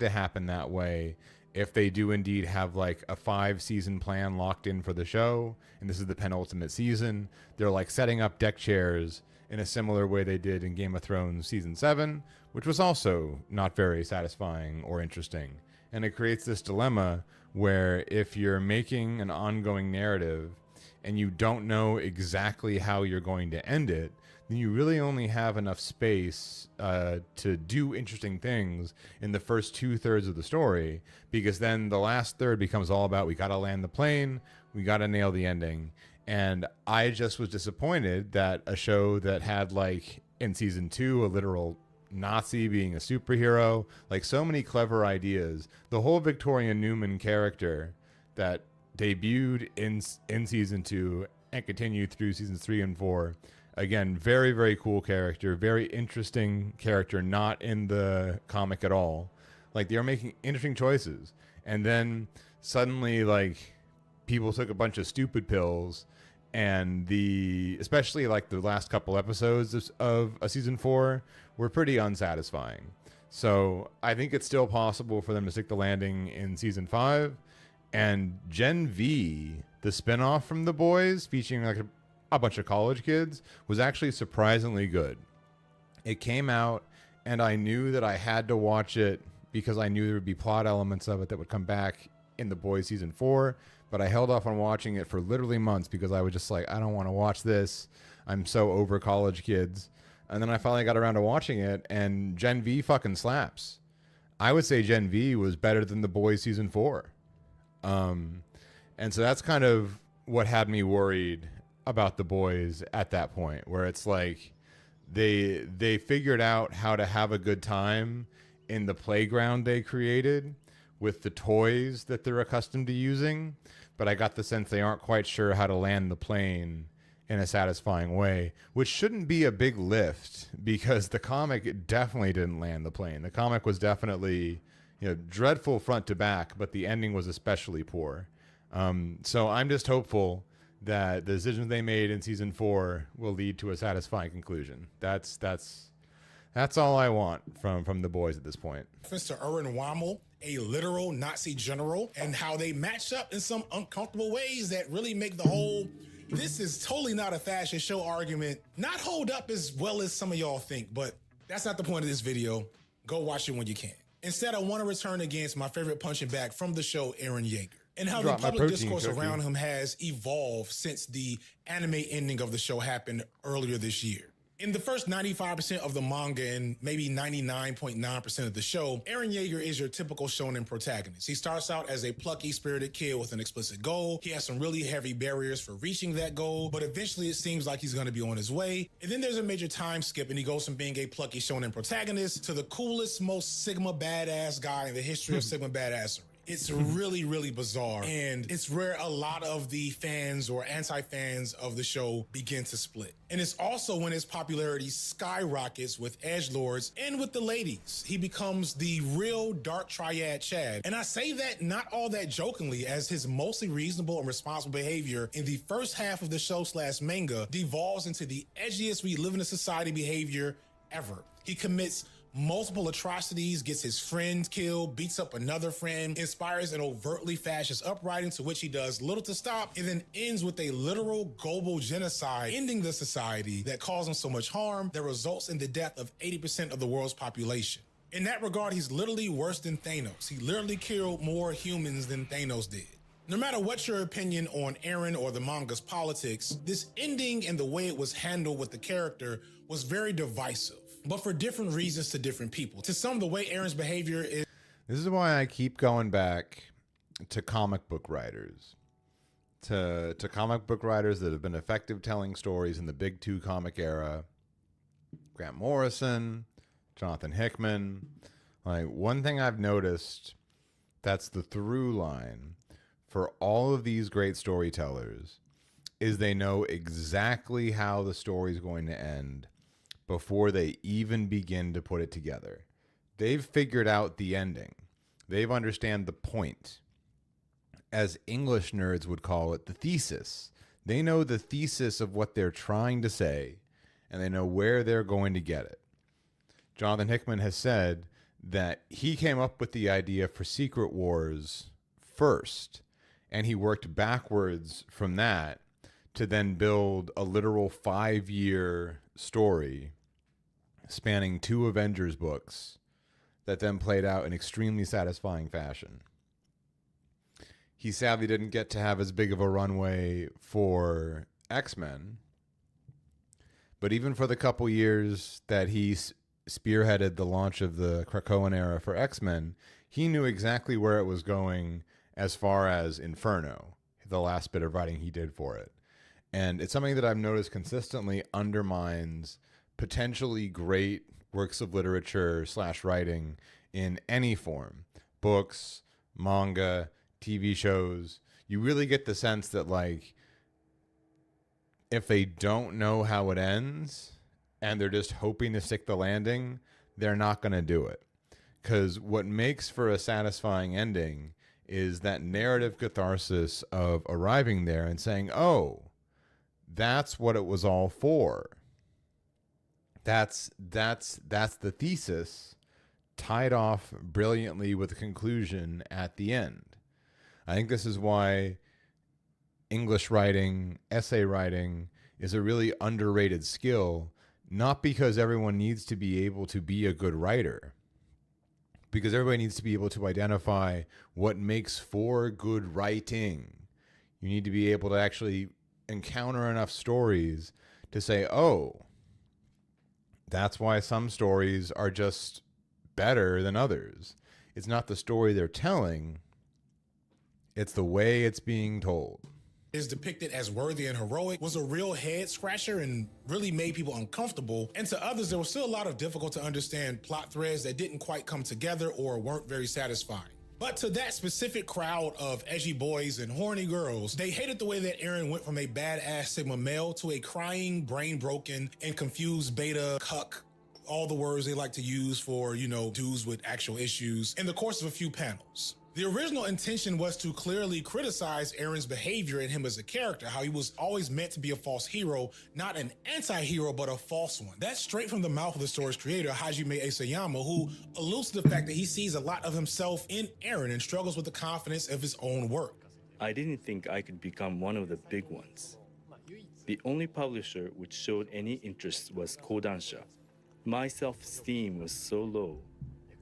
to happen that way if they do indeed have like a 5 season plan locked in for the show, and this is the penultimate season. They're like setting up deck chairs in a similar way they did in Game of Thrones season 7, which was also not very satisfying or interesting. And it creates this dilemma where if you're making an ongoing narrative and you don't know exactly how you're going to end it, then you really only have enough space to do interesting things in the first 2/3 of the story, because then the last third becomes all about, we got to land the plane, we got to nail the ending. And I just was disappointed that a show that had, like, in season 2, a literal Nazi being a superhero, like so many clever ideas, the whole Victoria Newman character that debuted in season 2 and continued through seasons 3 and 4. Again, very, very cool character, very interesting character, not in the comic at all. Like, they are making interesting choices. And then suddenly, like, people took a bunch of stupid pills, and especially like the last couple episodes of a season 4 were pretty unsatisfying. So I think it's still possible for them to stick the landing in season 5. And Gen V, the spinoff from The Boys, featuring like a bunch of college kids, was actually surprisingly good. It came out, and I knew that I had to watch it because I knew there would be plot elements of it that would come back in The Boys season 4, but I held off on watching it for literally months because I was just like, I don't want to watch this. I'm so over college kids. And then I finally got around to watching it, and Gen V fucking slaps. I would say Gen V was better than The Boys season 4. And so that's kind of what had me worried about The Boys at that point, where it's like they figured out how to have a good time in the playground they created with the toys that they're accustomed to using, but I got the sense they aren't quite sure how to land the plane in a satisfying way, which shouldn't be a big lift because the comic definitely didn't land the plane. The comic was definitely, dreadful front to back, but the ending was especially poor. So I'm just hopeful that the decisions they made in season 4 will lead to a satisfying conclusion. That's all I want from The Boys at this point. Reference to Erwin Rommel, a literal Nazi general, and how they match up in some uncomfortable ways that really make the whole "this is totally not a fashion show" argument not hold up as well as some of y'all think. But that's not the point of this video. Go watch it when you can. Instead, I want to return against my favorite punching bag from the show, Eren Yeager, and how the public discourse around him has evolved since the anime ending of the show happened earlier this year. In the first 95% of the manga and maybe 99.9% of the show, Eren Yeager is your typical shonen protagonist. He starts out as a plucky, spirited kid with an explicit goal. He has some really heavy barriers for reaching that goal, but eventually it seems like he's going to be on his way. And then there's a major time skip, and he goes from being a plucky shonen protagonist to the coolest, most Sigma badass guy in the history of Sigma badassery. It's really, really bizarre, and it's where a lot of the fans or anti-fans of the show begin to split. And it's also when his popularity skyrockets with edgelords and with the ladies. He becomes the real dark triad Chad. And I say that not all that jokingly, as his mostly reasonable and responsible behavior in the first half of the show / manga devolves into the edgiest we live in a society behavior ever. He commits multiple atrocities, gets his friend killed, beats up another friend, inspires an overtly fascist uprising to which he does little to stop, and then ends with a literal global genocide, ending the society that caused him so much harm that results in the death of 80% of the world's population. In that regard, he's literally worse than Thanos. He literally killed more humans than Thanos did. No matter what your opinion on Eren or the manga's politics, this ending and the way it was handled with the character was very divisive, but for different reasons to different people. To some, the way Eren's behavior is... This is why I keep going back to comic book writers. To comic book writers that have been effective telling stories in the Big Two comic era. Grant Morrison, Jonathan Hickman. Like, one thing I've noticed that's the through line for all of these great storytellers is they know exactly how the story's going to end before they even begin to put it together. They've figured out the ending. They've understand the point. As English nerds would call it, the thesis. They know the thesis of what they're trying to say, and they know where they're going to get it. Jonathan Hickman has said that he came up with the idea for Secret Wars first, and he worked backwards from that to then build a literal 5-year story spanning 2 Avengers books that then played out in extremely satisfying fashion. He sadly didn't get to have as big of a runway for X-Men, but even for the couple years that he spearheaded the launch of the Krakoan era for X-Men, he knew exactly where it was going as far as Inferno, the last bit of writing he did for it. And it's something that I've noticed consistently undermines potentially great works of literature / writing in any form. Books, manga, TV shows. You really get the sense that, like, if they don't know how it ends and they're just hoping to stick the landing, they're not going to do it. Because what makes for a satisfying ending is that narrative catharsis of arriving there and saying, oh, that's what it was all for. That's the thesis tied off brilliantly with a conclusion at the end. I think this is why English writing, essay writing is a really underrated skill, not because everyone needs to be able to be a good writer, because everybody needs to be able to identify what makes for good writing. You need to be able to actually encounter enough stories to say, oh, that's why some stories are just better than others. It's not the story they're telling, it's the way it's being told. Is depicted as worthy and heroic was a real head scratcher and really made people uncomfortable. And to others, there was still a lot of difficult to understand plot threads that didn't quite come together or weren't very satisfying. But to that specific crowd of edgy boys and horny girls, they hated the way that Eren went from a badass Sigma male to a crying, brain-broken, and confused beta cuck. All the words they like to use for, dudes with actual issues in the course of a few panels. The original intention was to clearly criticize Eren's behavior and him as a character, how he was always meant to be a false hero, not an anti-hero, but a false one. That's straight from the mouth of the story's creator, Hajime Isayama, who alludes to the fact that he sees a lot of himself in Eren and struggles with the confidence of his own work. I didn't think I could become one of the big ones. The only publisher which showed any interest was Kodansha. My self-esteem was so low.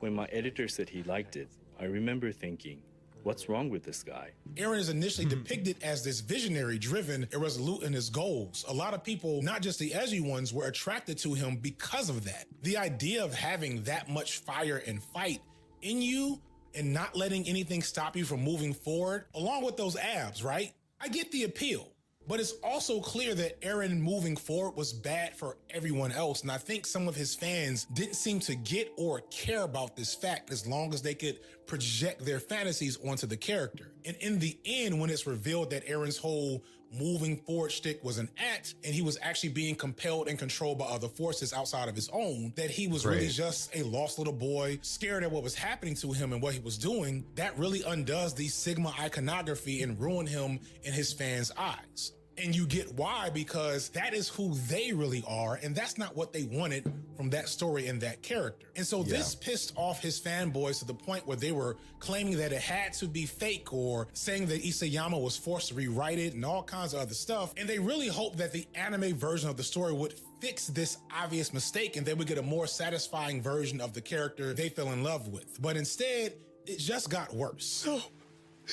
When my editor said he liked it, I remember thinking, what's wrong with this guy? Eren is initially depicted as this visionary, driven, irresolute in his goals. A lot of people, not just the edgy ones, were attracted to him because of that. The idea of having that much fire and fight in you and not letting anything stop you from moving forward, along with those abs, right? I get the appeal. But it's also clear that Eren moving forward was bad for everyone else. And I think some of his fans didn't seem to get or care about this fact as long as they could project their fantasies onto the character. And in the end, when it's revealed that Eren's whole moving forward shtick was an act and he was actually being compelled and controlled by other forces outside of his own, that he was really just a lost little boy, scared at what was happening to him and what he was doing, that really undoes the Sigma iconography and ruin him in his fans' eyes. And you get why, because that is who they really are, and that's not what they wanted from that story and that character. And so this pissed off his fanboys to the point where they were claiming that it had to be fake or saying that Isayama was forced to rewrite it and all kinds of other stuff. And they really hoped that the anime version of the story would fix this obvious mistake and they would get a more satisfying version of the character they fell in love with. But instead, it just got worse. No,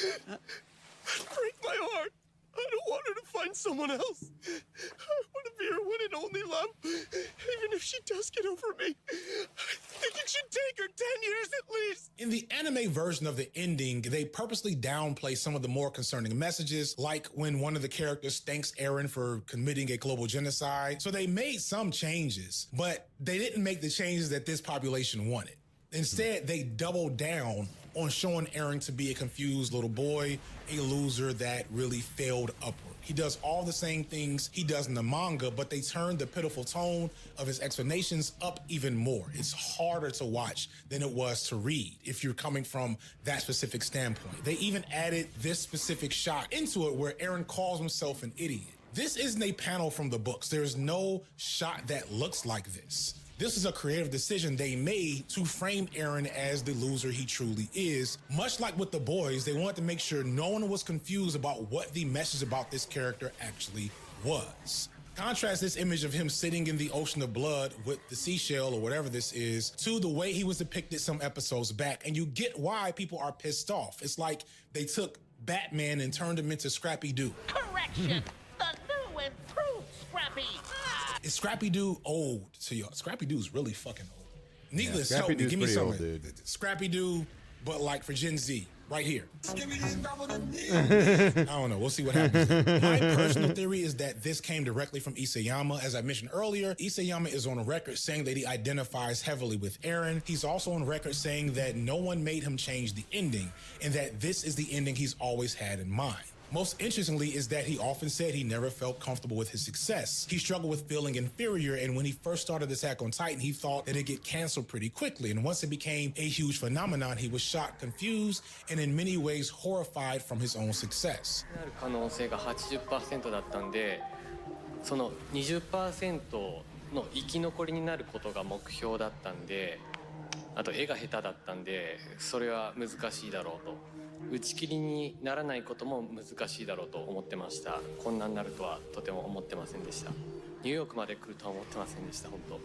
break my heart. I don't want her to find someone else. I want to be her one and only love, even if she does get over me. I think it should take her 10 years at least. In the anime version of the ending, they purposely downplay some of the more concerning messages, like when one of the characters thanks Eren for committing a global genocide. So they made some changes, but they didn't make the changes that this population wanted. Instead, they doubled down on showing Eren to be a confused little boy, a loser that really failed upward. He does all the same things he does in the manga, but they turned the pitiful tone of his explanations up even more. It's harder to watch than it was to read if you're coming from that specific standpoint. They even added this specific shot into it where Eren calls himself an idiot. This isn't a panel from the books. There's no shot that looks like this. This is a creative decision they made to frame Aaron as the loser he truly is. Much like with The Boys, they wanted to make sure no one was confused about what the message about this character actually was. Contrast this image of him sitting in the ocean of blood with the seashell or whatever this is to the way he was depicted some episodes back, and you get why people are pissed off. It's like they took Batman and turned him into Scrappy-Doo. Correction! The new improved Scrappy! Is Scrappy-Doo old to y'all? Scrappy-Doo's really fucking old. Needless, help me, Scrappy-Doo's give me pretty old, something. dude. Scrappy-Doo, but like for Gen Z, right here. I don't know. We'll see what happens. My personal theory is that this came directly from Isayama. As I mentioned earlier, Isayama is on record saying that he identifies heavily with Eren. He's also on record saying that no one made him change the ending and that this is the ending he's always had in mind. Most interestingly is that he often said he never felt comfortable with his success. He struggled with feeling inferior, and when he first started Attack on Titan, he thought that it'd get canceled pretty quickly. And once it became a huge phenomenon, he was shocked, confused, and in many ways horrified from his own success. なる可能性が 80% だったんで、その 20% の生き残りになることが目標だったんで、あと絵が下手だったんで、それは難しいだろうと。打ち切りにならないことも難しいだろうと思ってました。こんなになるとはとても思ってませんでした。ニューヨークまで来るとは思ってませんでした、本当。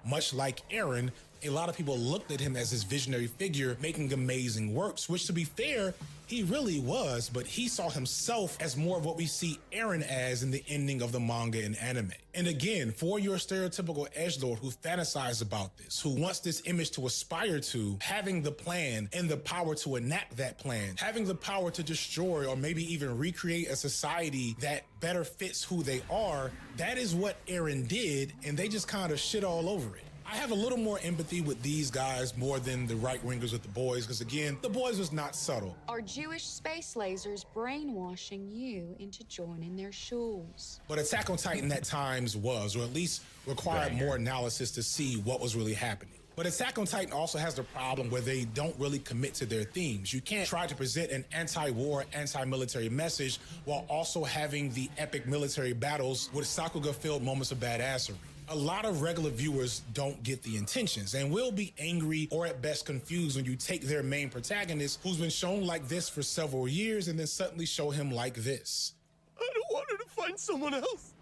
Much like Eren, a lot of people looked at him as this visionary figure making amazing works, which to be fair, he really was, but he saw himself as more of what we see Eren as in the ending of the manga and anime. And again, for your stereotypical edgelord who fantasizes about this, who wants this image to aspire to, having the plan and the power to enact that plan, having the power to destroy or maybe even recreate a society that better fits who they are, that is what Eren did, and they just kind of shit all over it. I have a little more empathy with these guys more than the right-wingers with The Boys, because again, The Boys was not subtle. Are Jewish space lasers brainwashing you into joining their shoals? But Attack on Titan at times was, or at least required more analysis to see what was really happening. But Attack on Titan also has the problem where they don't really commit to their themes. You can't try to present an anti-war, anti-military message while also having the epic military battles with Sakuga-filled moments of badassery. A lot of regular viewers don't get the intentions and will be angry or at best confused when you take their main protagonist who's been shown like this for several years and then suddenly show him like this. I don't want her to find someone else.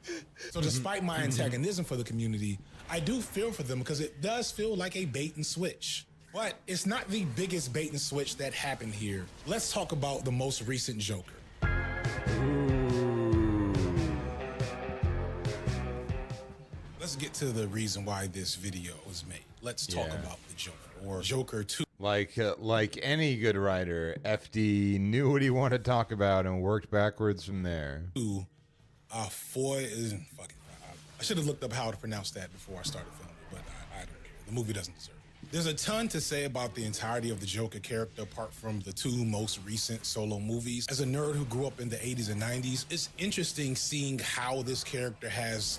So despite my antagonism for the community, I do feel for them because it does feel like a bait and switch. But it's not the biggest bait and switch that happened here. Let's talk about the most recent Joker. Let's get to the reason why this video was made. Let's talk about the Joker, or Joker 2. Like any good writer, FD knew what he wanted to talk about and worked backwards from there. Foy is fucking. I should have looked up how to pronounce that before I started filming, but I don't care. The movie doesn't deserve it. There's a ton to say about the entirety of the Joker character apart from the two most recent solo movies. As a nerd who grew up in the 80s and 90s, it's interesting seeing how this character has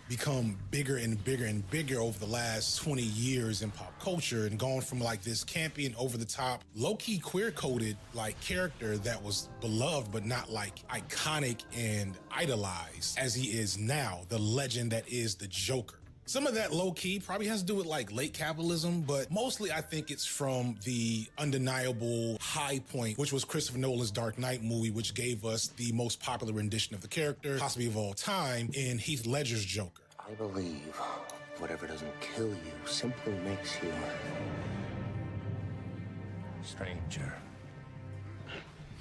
become bigger and bigger and bigger over the last 20 years in pop culture and gone from this campy and over the top, low-key queer-coded character that was beloved but not iconic and idolized as he is now, the legend that is the Joker. Some of that low-key probably has to do with late capitalism, but mostly I think it's from the undeniable high point, which was Christopher Nolan's Dark Knight movie, which gave us the most popular rendition of the character, possibly of all time, in Heath Ledger's Joker. I believe whatever doesn't kill you simply makes you stranger.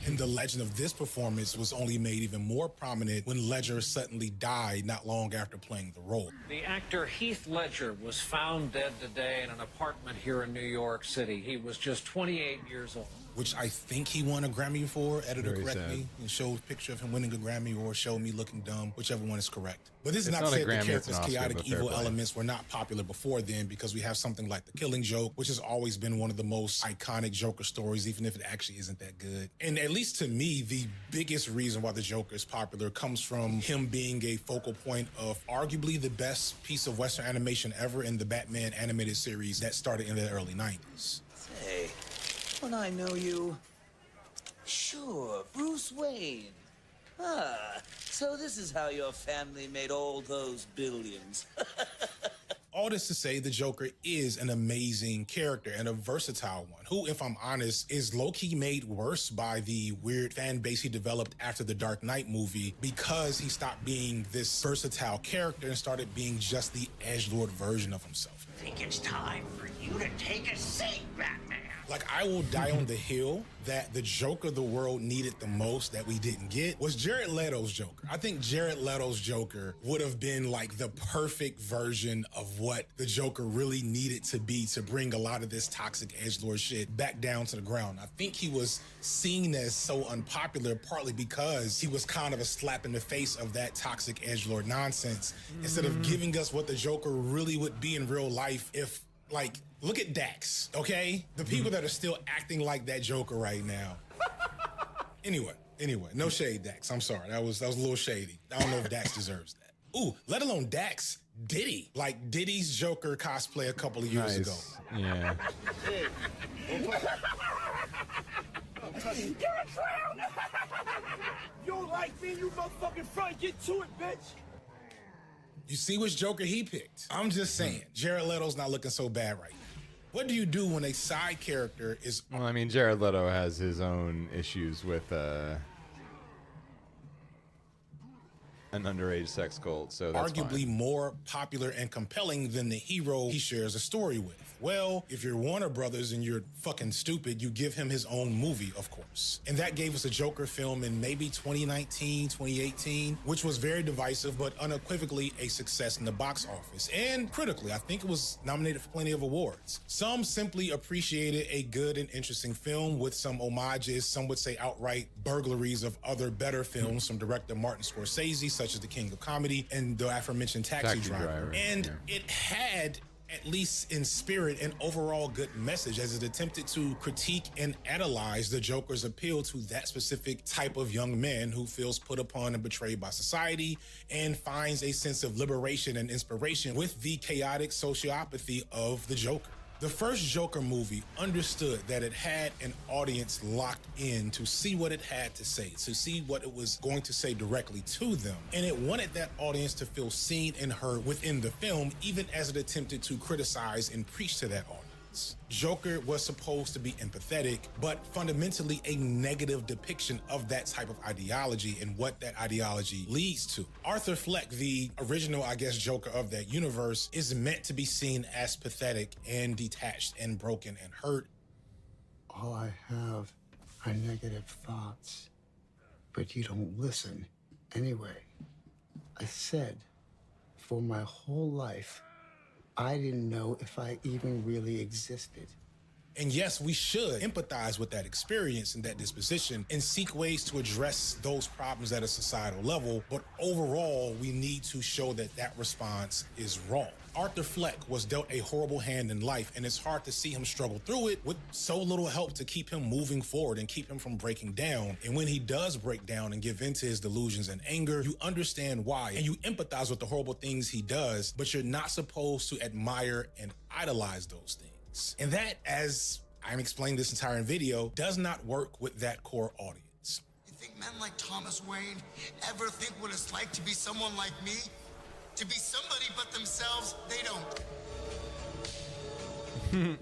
And the legend of this performance was only made even more prominent when Ledger suddenly died not long after playing the role. The actor Heath Ledger was found dead today in an apartment here in New York City. He was just 28 years old. Which I think he won a Grammy for. Editor, Very correct sad. me, and show a picture of him winning a Grammy or show me looking dumb, whichever one is correct. But this is It's not not to a say the Grammy, it's character's an Oscar, chaotic but fair evil play. elements were not popular before then, because we have something like The Killing Joke, which has always been one of the most iconic Joker stories, even if it actually isn't that good. And at least to me, the biggest reason why the Joker is popular comes from him being a focal point of arguably the best piece of Western animation ever in the Batman animated series that started in the early 90s. Say, when I know you. Sure, Bruce Wayne. Ah, so this is how your family made all those billions. All this to say, the Joker is an amazing character and a versatile one, who, if I'm honest, is low-key made worse by the weird fan base he developed after the Dark Knight movie, because he stopped being this versatile character and started being just the edgelord version of himself. I think it's time for you to take a seat, Batman. Like, I will die on the hill that the Joker the world needed the most that we didn't get was Jared Leto's Joker. I think Jared Leto's Joker would have been like the perfect version of what the Joker really needed to be to bring a lot of this toxic edgelord shit back down to the ground. I think he was seen as so unpopular partly because he was kind of a slap in the face of that toxic edgelord nonsense, instead of giving us what the Joker really would be in real life. If, like, look at Dax, okay? The people that are still acting like that Joker right now. Anyway, no shade, Dax. I'm sorry. That was a little shady. I don't know if Dax deserves that. Ooh, let alone Dax, Diddy. Like Diddy's Joker cosplay a couple of years ago. Yeah. You're a clown! You don't like me, you motherfucking front. Get to it, bitch! You see which Joker he picked. I'm just saying, Jared Leto's not looking so bad right now. What do you do when a side character is... Well, I mean, Jared Leto has his own issues with an underage sex cult, so that's arguably fine. more popular and compelling than the hero he shares a story with? Well, if you're Warner Brothers and you're fucking stupid, you give him his own movie, of course. And that gave us a Joker film in maybe 2019, 2018, which was very divisive, but unequivocally a success in the box office. And critically, I think it was nominated for plenty of awards. Some simply appreciated a good and interesting film with some homages, some would say outright burglaries of other better films from director Martin Scorsese, such as The King of Comedy and the aforementioned Taxi Driver. And it had, at least in spirit, an overall good message as it attempted to critique and analyze the Joker's appeal to that specific type of young man who feels put upon and betrayed by society and finds a sense of liberation and inspiration with the chaotic sociopathy of the Joker. The first Joker movie understood that it had an audience locked in to see what it had to say, to see what it was going to say directly to them. And it wanted that audience to feel seen and heard within the film, even as it attempted to criticize and preach to that audience. Joker was supposed to be empathetic, but fundamentally a negative depiction of that type of ideology and what that ideology leads to. Arthur Fleck, the original, Joker of that universe, is meant to be seen as pathetic and detached and broken and hurt. All I have are negative thoughts, but you don't listen. Anyway, I said, for my whole life, I didn't know if I even really existed. And yes, we should empathize with that experience and that disposition and seek ways to address those problems at a societal level. But overall, we need to show that that response is wrong. Arthur Fleck was dealt a horrible hand in life, and it's hard to see him struggle through it with so little help to keep him moving forward and keep him from breaking down. And when he does break down and give in to his delusions and anger, you understand why, and you empathize with the horrible things he does, but you're not supposed to admire and idolize those things. And that, as I'm explaining this entire video, does not work with that core audience. You think men like Thomas Wayne ever think what it's like to be someone like me? To be somebody but themselves? They don't.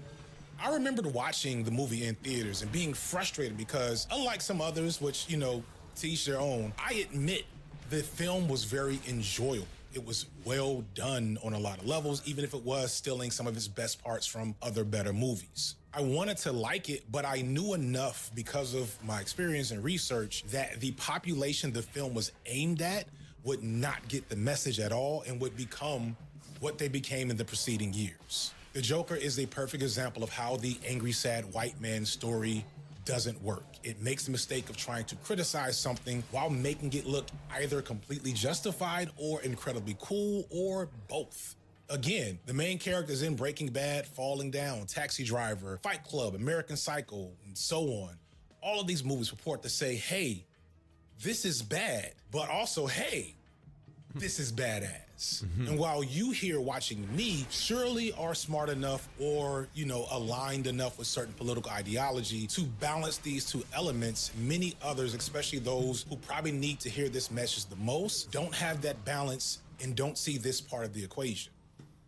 I remembered watching the movie in theaters and being frustrated because, unlike some others, which, to each their own, I admit the film was very enjoyable. It was well done on a lot of levels, even if it was stealing some of its best parts from other better movies. I wanted to like it, but I knew enough because of my experience and research that the population the film was aimed at would not get the message at all and would become what they became in the preceding years. The Joker is a perfect example of how the angry, sad white man story doesn't work. It makes the mistake of trying to criticize something while making it look either completely justified or incredibly cool or both. Again, the main characters in Breaking Bad, Falling Down, Taxi Driver, Fight Club, American Psycho, and so on. All of these movies purport to say, hey, this is bad, but also, hey, this is badass. And while you here watching me surely are smart enough or, aligned enough with certain political ideology to balance these two elements, many others, especially those who probably need to hear this message the most, don't have that balance and don't see this part of the equation.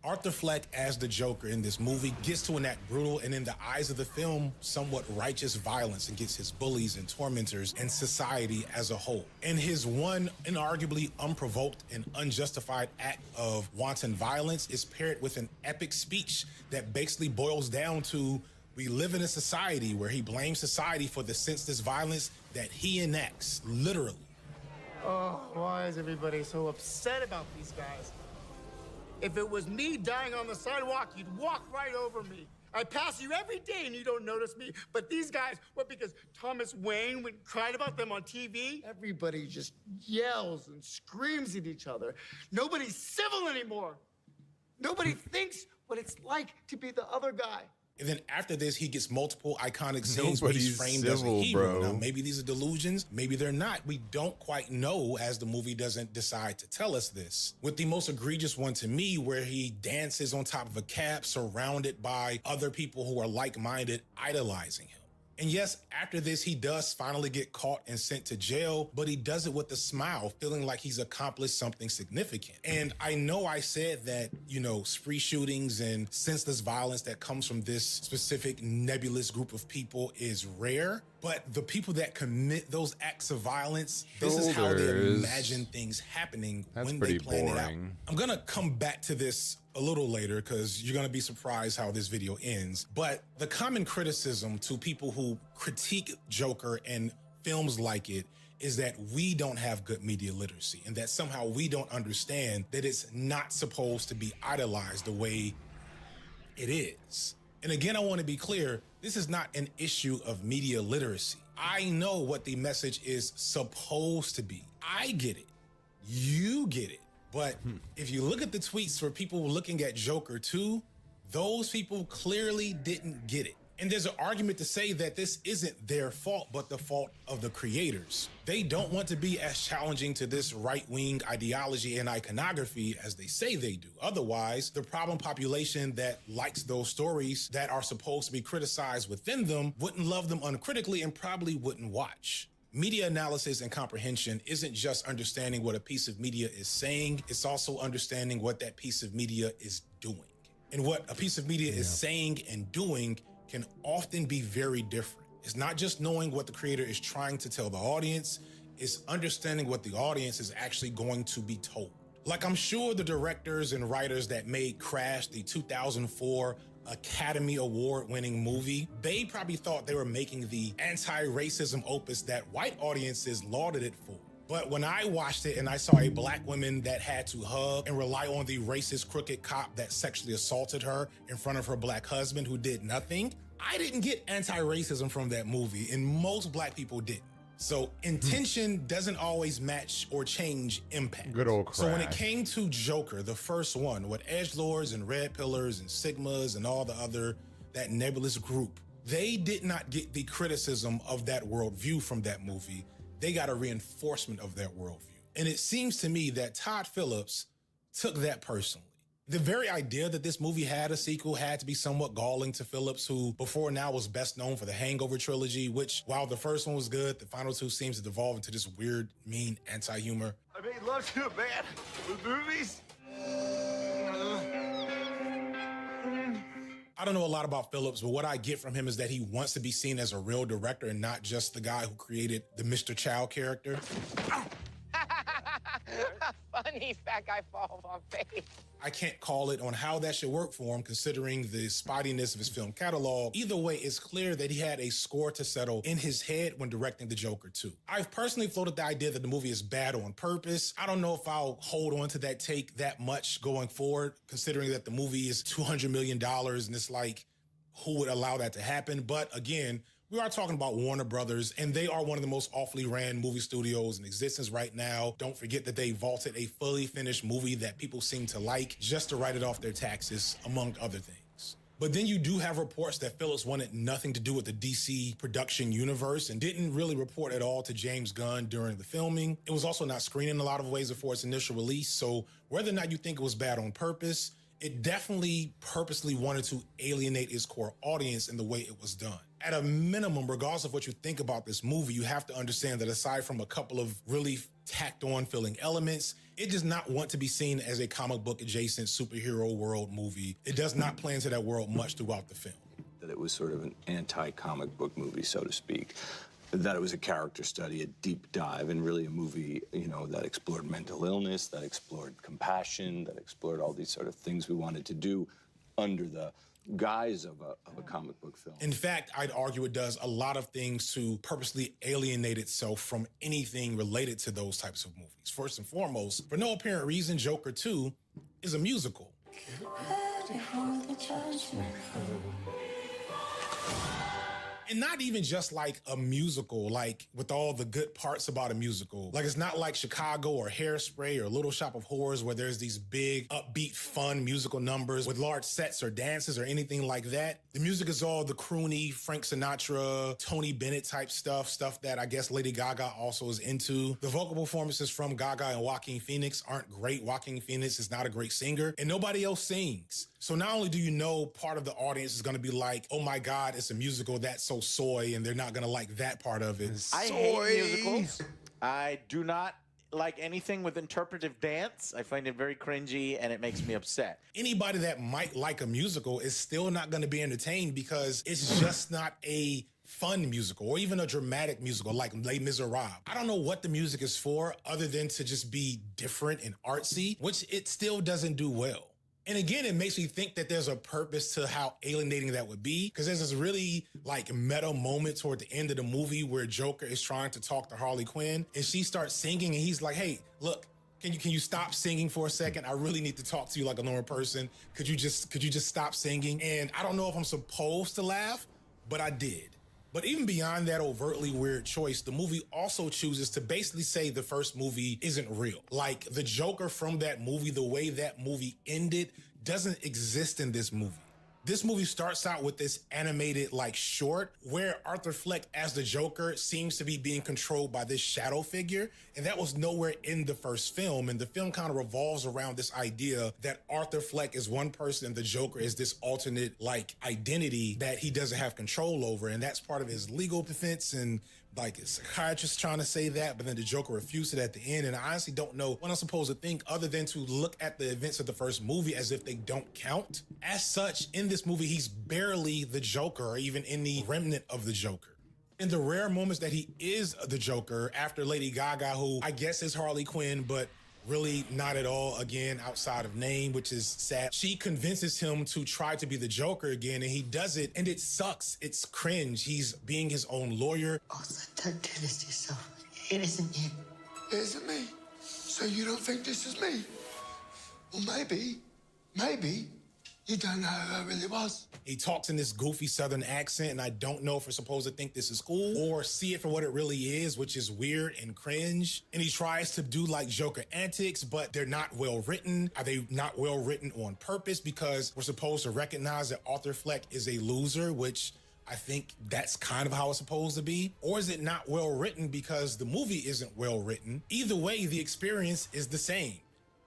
Arthur Fleck as the Joker in this movie gets to enact brutal and in the eyes of the film, somewhat righteous violence against his bullies and tormentors and society as a whole. And his one inarguably unprovoked and unjustified act of wanton violence is paired with an epic speech that basically boils down to we live in a society where he blames society for the senseless violence that he enacts, literally. Oh, why is everybody so upset about these guys? If it was me dying on the sidewalk, you'd walk right over me. I pass you every day and you don't notice me. But these guys, what, because Thomas Wayne cried about them on TV? Everybody just yells and screams at each other. Nobody's civil anymore. Nobody thinks what it's like to be the other guy. And then after this, he gets multiple iconic scenes Nobody's where he's framed as a civil, hero. bro. Now, maybe these are delusions. Maybe they're not. We don't quite know, as the movie doesn't decide to tell us this. With the most egregious one to me, where he dances on top of a cab surrounded by other people who are like-minded, idolizing him. And yes, after this, he does finally get caught and sent to jail, but he does it with a smile, feeling like he's accomplished something significant. And I know I said that, spree shootings and senseless violence that comes from this specific nebulous group of people is rare, but the people that commit those acts of violence, this is how they imagine things happening when they plan it out. I'm gonna come back to this a little later because you're gonna be surprised how this video ends. But the common criticism to people who critique Joker and films like it is that we don't have good media literacy and that somehow we don't understand that it's not supposed to be idolized the way it is. And again, I want to be clear, this is not an issue of media literacy. I know what the message is supposed to be. I get it. You get it. But if you look at the tweets for people looking at Joker 2, those people clearly didn't get it. And there's an argument to say that this isn't their fault, but the fault of the creators. They don't want to be as challenging to this right-wing ideology and iconography as they say they do. Otherwise, the problem population that likes those stories that are supposed to be criticized within them wouldn't love them uncritically and probably wouldn't watch. Media analysis and comprehension isn't just understanding what a piece of media is saying, it's also understanding what that piece of media is doing. And what a piece of media is saying and doing can often be very different. It's not just knowing what the creator is trying to tell the audience, it's understanding what the audience is actually going to be told. Like, I'm sure the directors and writers that made Crash, the 2004 Academy Award-winning movie, they probably thought they were making the anti-racism opus that white audiences lauded it for. But when I watched it and I saw a black woman that had to hug and rely on the racist, crooked cop that sexually assaulted her in front of her black husband who did nothing, I didn't get anti-racism from that movie, and most black people didn't. So intention doesn't always match or change impact. Good old Crash. So when it came to Joker, the first one, with edgelords and red pillars and sigmas and all the other, that nebulous group, they did not get the criticism of that worldview from that movie. They got a reinforcement of that worldview. And it seems to me that Todd Phillips took that personally. The very idea that this movie had a sequel had to be somewhat galling to Phillips, who before now was best known for the Hangover trilogy, which, while the first one was good, the final two seems to devolve into this weird, mean anti-humor. I made love to a man with movies. I don't know a lot about Phillips, but what I get from him is that he wants to be seen as a real director and not just the guy who created the Mr. Chow character. Funny fat guy falls on face. I can't call it on how that should work for him, considering the spottiness of his film catalog. Either way, it's clear that he had a score to settle in his head when directing The Joker 2. I've personally floated the idea that the movie is bad on purpose. I don't know if I'll hold on to that take that much going forward, considering that the movie is $200 million, and it's like, who would allow that to happen? But again, we are talking about Warner Brothers, and they are one of the most awfully ran movie studios in existence right now. Don't forget that they vaulted a fully finished movie that people seem to like just to write it off their taxes, among other things. But then you do have reports that Phillips wanted nothing to do with the DC production universe and didn't really report at all to James Gunn during the filming. It was also not screened in a lot of ways before its initial release, so whether or not you think it was bad on purpose, It definitely purposely wanted to alienate its core audience in the way it was done. At a minimum, regardless of what you think about this movie, you have to understand that aside from a couple of really tacked on feeling elements, it does not want to be seen as a comic book adjacent superhero world movie. It does not play into that world much throughout the film. That it was sort of an anti-comic book movie, so to speak. That it was a character study, a deep dive, and really a movie, you know, that explored mental illness, that explored compassion, that explored all these sort of things we wanted to do under the guise of a comic book film. In fact, I'd argue it does a lot of things to purposely alienate itself from anything related to those types of movies. First and foremost, for no apparent reason, Joker 2 is a musical. And not even just like a musical, like with all the good parts about a musical. Like it's not like Chicago or Hairspray or Little Shop of Horrors where there's these big, upbeat, fun musical numbers with large sets or dances or anything like that. The music is all the croony, Frank Sinatra, Tony Bennett type stuff that I guess Lady Gaga also is into. The vocal performances from Gaga and Joaquin Phoenix aren't great. Joaquin Phoenix is not a great singer and nobody else sings. So not only do you know part of the audience is going to be like, oh my God, it's a musical, that's so soy, and they're not going to like that part of it. I hate musicals. I do not like anything with interpretive dance. I find it very cringy and it makes me upset. Anybody that might like a musical is still not going to be entertained because it's just not a fun musical or even a dramatic musical like Les Miserables. I don't know what the music is for other than to just be different and artsy, which it still doesn't do well. And again, it makes me think that there's a purpose to how alienating that would be, because there's this really like meta moment toward the end of the movie where Joker is trying to talk to Harley Quinn and she starts singing and he's like, hey, look, can you stop singing for a second? I really need to talk to you like a normal person. Could you just stop singing? And I don't know if I'm supposed to laugh, but I did. But even beyond that overtly weird choice, the movie also chooses to basically say the first movie isn't real. Like the Joker from that movie, the way that movie ended, doesn't exist in this movie. This movie starts out with this animated like short where Arthur Fleck as the Joker seems to be being controlled by this shadow figure. And that was nowhere in the first film. And the film kind of revolves around this idea that Arthur Fleck is one person and the Joker is this alternate like identity that he doesn't have control over. And that's part of his legal defense and like a psychiatrist trying to say that, but then the Joker refused it at the end. And I honestly don't know what I'm supposed to think other than to look at the events of the first movie as if they don't count. As such, in this movie, he's barely the Joker or even any remnant of the Joker. In the rare moments that he is the Joker after Lady Gaga, who I guess is Harley Quinn, but really not at all, again, outside of name, which is sad. She convinces him to try to be the Joker again, and he does it, and it sucks. It's cringe. He's being his own lawyer. Also, don't do this to yourself. It isn't you. It isn't me. So you don't think this is me? Well, maybe you don't know who I really was. He talks in this goofy Southern accent, and I don't know if we're supposed to think this is cool or see it for what it really is, which is weird and cringe. And he tries to do like Joker antics, but they're not well written. Are they not well written on purpose because we're supposed to recognize that Arthur Fleck is a loser, which I think that's kind of how it's supposed to be? Or is it not well written because the movie isn't well written? Either way, the experience is the same.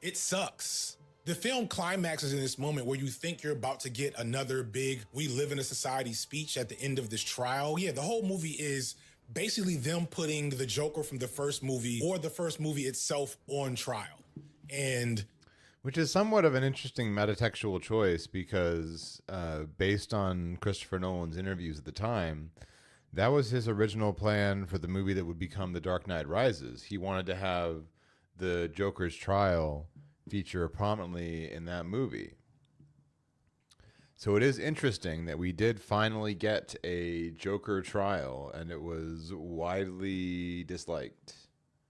It sucks. The film climaxes in this moment where you think you're about to get another big "we live in a society" speech at the end of this trial. Yeah, the whole movie is basically them putting the Joker from the first movie or the first movie itself on trial. And which is somewhat of an interesting metatextual choice because based on Christopher Nolan's interviews at the time, that was his original plan for the movie that would become The Dark Knight Rises. He wanted to have the Joker's trial feature prominently in that movie. So it is interesting that we did finally get a Joker trial and it was widely disliked.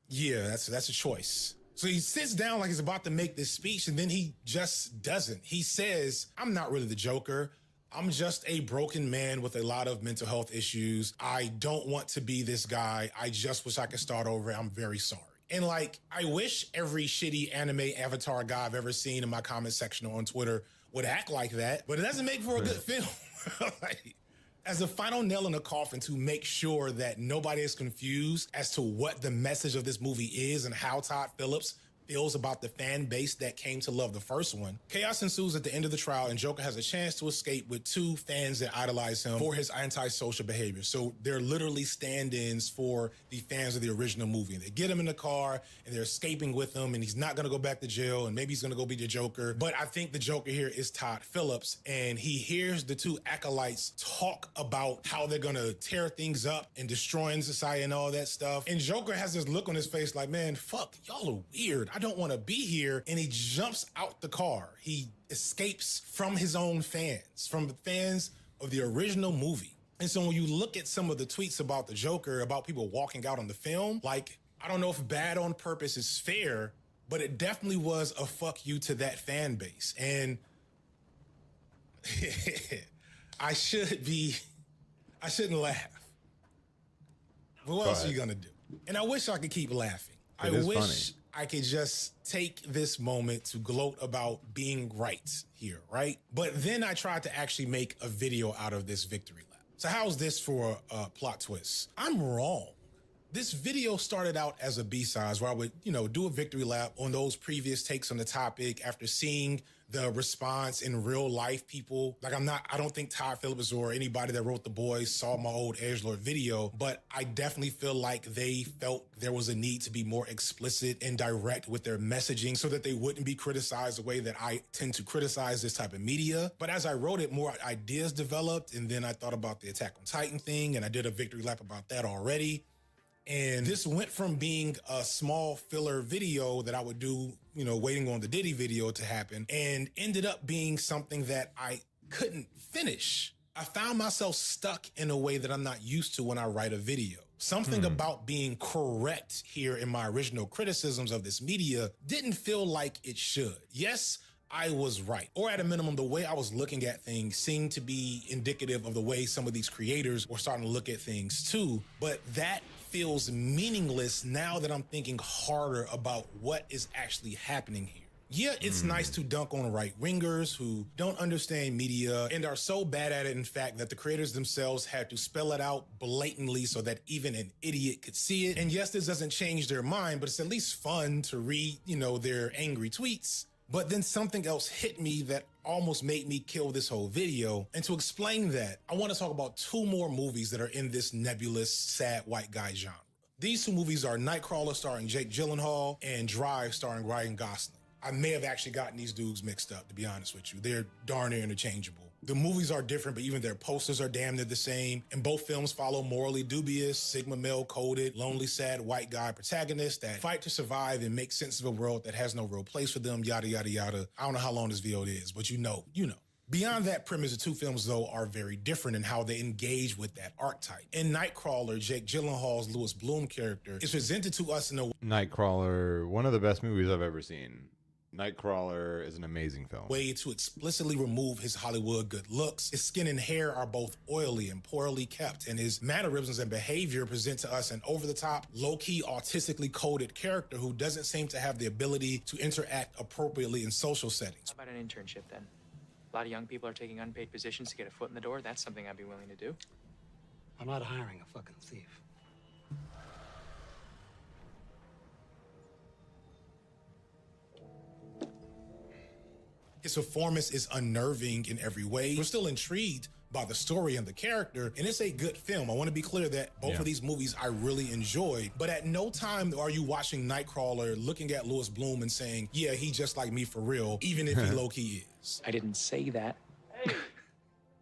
Yeah, that's a choice. So he sits down like he's about to make this speech and then he just doesn't. He says, I'm not really the Joker. I'm just a broken man with a lot of mental health issues. I don't want to be this guy. I just wish I could start over. I'm very sorry. And like, I wish every shitty anime avatar guy I've ever seen in my comment section or on Twitter would act like that, but it doesn't make for a good film. Like, as a final nail in the coffin to make sure that nobody is confused as to what the message of this movie is and how Todd Phillips feels about the fan base that came to love the first one. Chaos ensues at the end of the trial, and Joker has a chance to escape with two fans that idolize him for his antisocial behavior. So they're literally stand-ins for the fans of the original movie. They get him in the car, and they're escaping with him, and he's not going to go back to jail, and maybe he's going to go be the Joker. But I think the Joker here is Todd Phillips, and he hears the two acolytes talk about how they're going to tear things up and destroying society and all that stuff. And Joker has this look on his face like, man, fuck, y'all are weird. I don't want to be here. And he jumps out the car. He escapes from his own fans, from the fans of the original movie. And so when you look at some of the tweets about the Joker, about people walking out on the film, like, I don't know if bad on purpose is fair, but it definitely was a fuck you to that fan base. And I shouldn't laugh. But what else are you gonna do? And I wish I could keep laughing. I wish I could just take this moment to gloat about being right here, right? But then I tried to actually make a video out of this victory lap. So how's this for a plot twist? I'm wrong. This video started out as a B-sides where I would, do a victory lap on those previous takes on the topic after seeing the response in real life people. Like I don't think Todd Phillips or anybody that wrote The Boys saw my old Edgelord video, but I definitely feel like they felt there was a need to be more explicit and direct with their messaging so that they wouldn't be criticized the way that I tend to criticize this type of media. But as I wrote it, more ideas developed, and then I thought about the Attack on Titan thing, and I did a victory lap about that already. And this went from being a small filler video that I would do, waiting on the Diddy video to happen, and ended up being something that I couldn't finish. I found myself stuck in a way that I'm not used to when I write a video. Something about being correct here in my original criticisms of this media didn't feel like it should. Yes, I was right. Or at a minimum, the way I was looking at things seemed to be indicative of the way some of these creators were starting to look at things too. But that feels meaningless now that I'm thinking harder about what is actually happening here. Yeah, it's nice to dunk on right-wingers who don't understand media and are so bad at it, in fact, that the creators themselves had to spell it out blatantly so that even an idiot could see it. And yes, this doesn't change their mind, but it's at least fun to read, their angry tweets. But then something else hit me that almost made me kill this whole video. And to explain that, I want to talk about two more movies that are in this nebulous, sad white guy genre. These two movies are Nightcrawler starring Jake Gyllenhaal and Drive starring Ryan Gosling. I may have actually gotten these dudes mixed up, to be honest with you. They're darn near interchangeable. The movies are different, but even their posters are damn near the same. And both films follow morally dubious, Sigma male-coded, lonely, sad white guy protagonists that fight to survive and make sense of a world that has no real place for them, yada, yada, yada. I don't know how long this video is, but you know. Beyond that premise, the two films, though, are very different in how they engage with that archetype. In Nightcrawler, Jake Gyllenhaal's Louis Bloom character is presented to us in a Nightcrawler, one of the best movies I've ever seen. Nightcrawler is an amazing film. Way to explicitly remove his Hollywood good looks. His skin and hair are both oily and poorly kept, and his mannerisms and behavior present to us an over-the-top, low-key, autistically coded character who doesn't seem to have the ability to interact appropriately in social settings. How about an internship, then? A lot of young people are taking unpaid positions to get a foot in the door. That's something I'd be willing to do. I'm not hiring a fucking thief. His performance is unnerving in every way. We're still intrigued by the story and the character, and it's a good film. I want to be clear that both of these movies I really enjoyed, but at no time are you watching Nightcrawler looking at Louis Bloom and saying, yeah, he just like me for real, even if he low-key is. I didn't say that.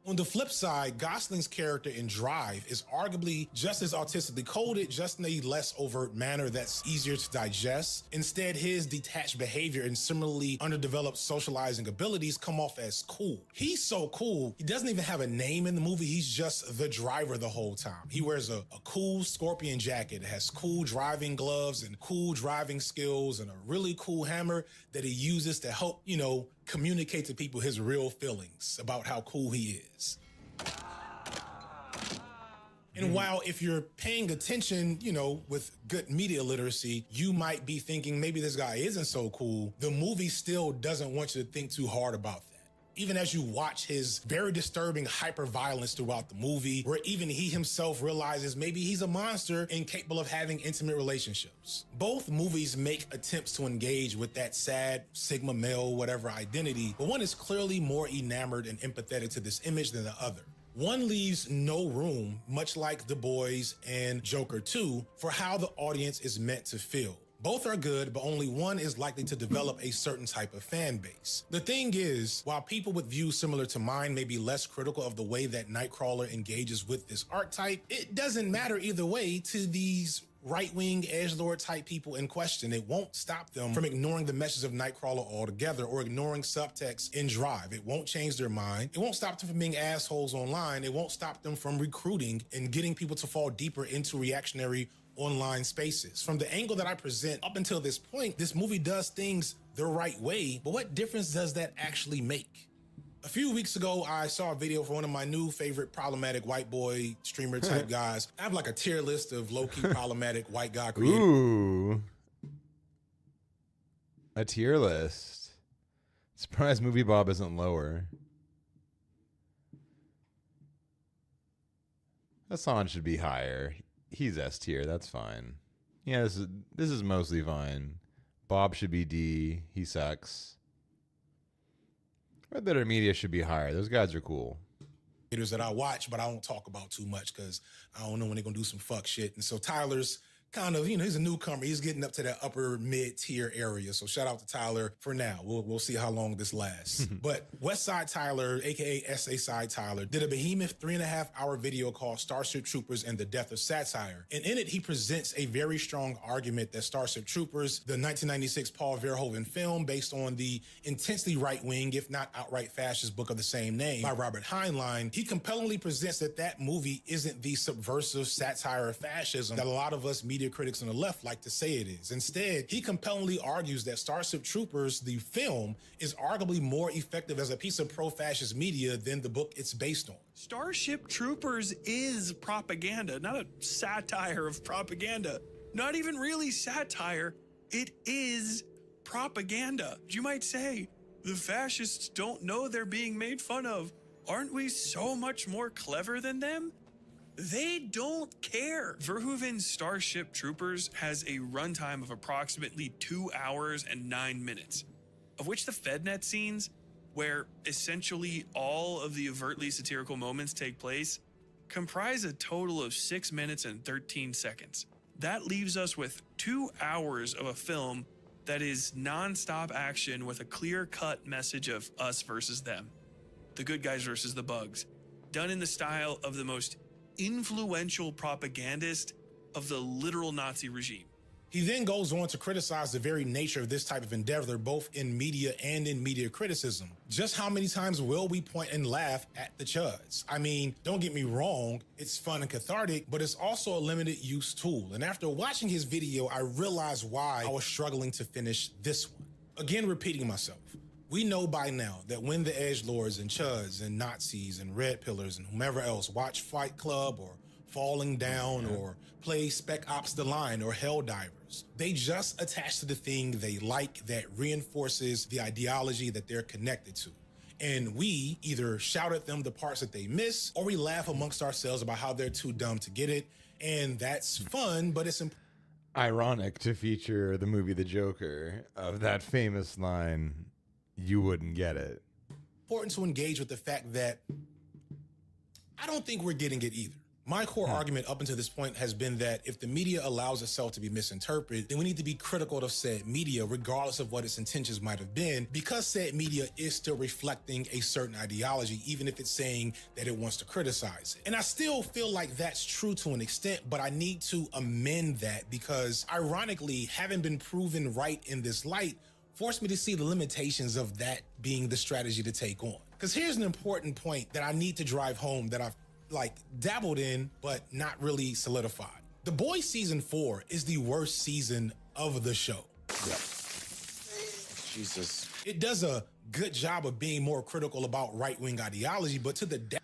On the flip side, Gosling's character in Drive is arguably just as autistically coded, just in a less overt manner that's easier to digest. Instead, his detached behavior and similarly underdeveloped socializing abilities come off as cool. He's so cool, he doesn't even have a name in the movie. He's just the driver the whole time. He wears a cool scorpion jacket, has cool driving gloves and cool driving skills and a really cool hammer that he uses to help, communicate to people his real feelings about how cool he is. And while if you're paying attention, with good media literacy, you might be thinking maybe this guy isn't so cool, the movie still doesn't want you to think too hard about that. Even as you watch his very disturbing hyper-violence throughout the movie, where even he himself realizes maybe he's a monster incapable of having intimate relationships. Both movies make attempts to engage with that sad Sigma male whatever identity, but one is clearly more enamored and empathetic to this image than the other. One leaves no room, much like The Boys and Joker 2, for how the audience is meant to feel. Both are good, but only one is likely to develop a certain type of fan base. The thing is, while people with views similar to mine may be less critical of the way that Nightcrawler engages with this archetype, it doesn't matter either way to these right-wing edgelord type people in question. It won't stop them from ignoring the message of Nightcrawler altogether or ignoring subtext in Drive. It won't change their mind. It won't stop them from being assholes online. It won't stop them from recruiting and getting people to fall deeper into reactionary online spaces. From the angle that I present up until this point, this movie does things the right way, but what difference does that actually make? A few weeks ago, I saw a video for one of my new favorite problematic white boy streamer type guys. I have like a tier list of low-key problematic white guy creators. Ooh. A tier list. Surprised Movie Bob isn't lower. Hassan should be higher. He's S tier. That's fine. Yeah, this is mostly fine. Bob should be D. He sucks. Red Letter Media should be higher. Those guys are cool. That I watch, but I don't talk about too much because I don't know when they're gonna do some fuck shit. And so Tyler's kind of, he's a newcomer. He's getting up to that upper mid-tier area. So shout out to Tyler for now. We'll see how long this lasts. But West Side Tyler, aka SA Side Tyler, did a behemoth 3.5-hour video called Starship Troopers and the Death of Satire. And in it, he presents a very strong argument that Starship Troopers, the 1996 Paul Verhoeven film based on the intensely right-wing, if not outright fascist book of the same name by Robert Heinlein, he compellingly presents that movie isn't the subversive satire of fascism that a lot of us media critics on the left like to say it is. Instead, he compellingly argues that Starship Troopers, the film, is arguably more effective as a piece of pro-fascist media than the book it's based on. Starship Troopers is propaganda, not a satire of propaganda. Not even really satire. It is propaganda. You might say, the fascists don't know they're being made fun of. Aren't we so much more clever than them? They don't care. Verhoeven's Starship Troopers has a runtime of approximately 2 hours and 9 minutes, of which the FedNet scenes, where essentially all of the overtly satirical moments take place, comprise a total of 6 minutes and 13 seconds. That leaves us with 2 hours of a film that is non-stop action with a clear-cut message of us versus them, the good guys versus the bugs, done in the style of the most influential propagandist of the literal Nazi regime. He then goes on to criticize the very nature of this type of endeavor, both in media and in media criticism. Just how many times will we point and laugh at the chuds? I mean, don't get me wrong, it's fun and cathartic, but it's also a limited use tool. And after watching his video, I realized why I was struggling to finish this one. Again, repeating myself. We know by now that when the edgelords and chuds and Nazis and red pillars and whomever else watch Fight Club or Falling Down or play Spec Ops The Line or Helldivers, they just attach to the thing they like that reinforces the ideology that they're connected to. And we either shout at them the parts that they miss, or we laugh amongst ourselves about how they're too dumb to get it. And that's fun, but it's ironic to feature the movie The Joker of that famous line, "You wouldn't get it." important to engage with the fact that I don't think we're getting it either. My core argument up until this point has been that if the media allows itself to be misinterpreted, then we need to be critical of said media, regardless of what its intentions might have been, because said media is still reflecting a certain ideology, even if it's saying that it wants to criticize it. And I still feel like that's true to an extent, but I need to amend that because, ironically, having been proven right in this light forced me to see the limitations of that being the strategy to take on. Because here's an important point that I need to drive home that I've dabbled in, but not really solidified. The Boys season 4 is the worst season of the show. Yep. Jesus. It does a good job of being more critical about right-wing ideology, but to the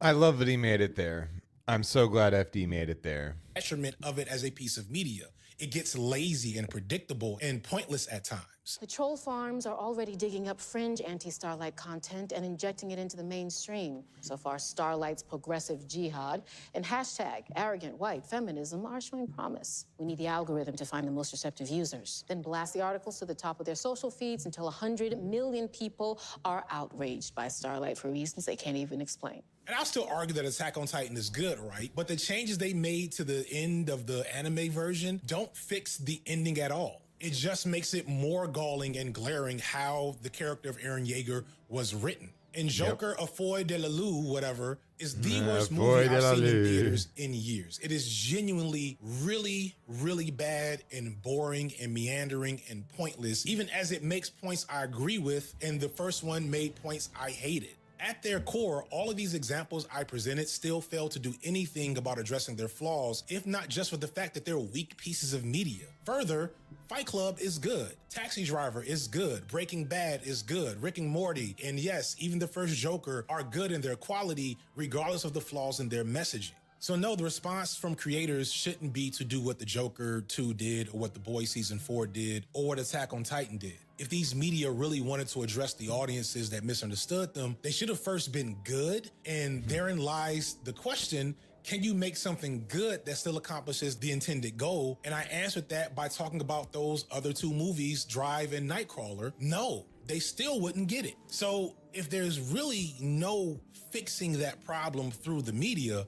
I love that he made it there. I'm so glad FD made it there. detriment of it as a piece of media. It gets lazy and predictable and pointless at times. The troll farms are already digging up fringe anti-Starlight content and injecting it into the mainstream. So far, Starlight's progressive jihad and hashtag arrogant white feminism are showing promise. We need the algorithm to find the most receptive users, then blast the articles to the top of their social feeds until 100 million people are outraged by Starlight for reasons they can't even explain. And I'll still argue that Attack on Titan is good, right? But the changes they made to the end of the anime version don't fix the ending at all. It just makes it more galling and glaring how the character of Eren Yeager was written. And Joker, A Foy de la Lou, whatever, is the worst movie I've seen in theaters in years. It is genuinely really, really bad and boring and meandering and pointless, even as it makes points I agree with, and the first one made points I hated. At their core, all of these examples I presented still fail to do anything about addressing their flaws, if not just for the fact that they're weak pieces of media. Further, Fight Club is good. Taxi Driver is good. Breaking Bad is good. Rick and Morty, and yes, even the first Joker are good in their quality, regardless of the flaws in their messaging. So no, the response from creators shouldn't be to do what the Joker 2 did, or what The Boys Season 4 did, or what Attack on Titan did. If these media really wanted to address the audiences that misunderstood them, they should have first been good, and therein lies the question, can you make something good that still accomplishes the intended goal? And I answered that by talking about those other two movies, Drive and Nightcrawler. No, they still wouldn't get it. So if there's really no fixing that problem through the media,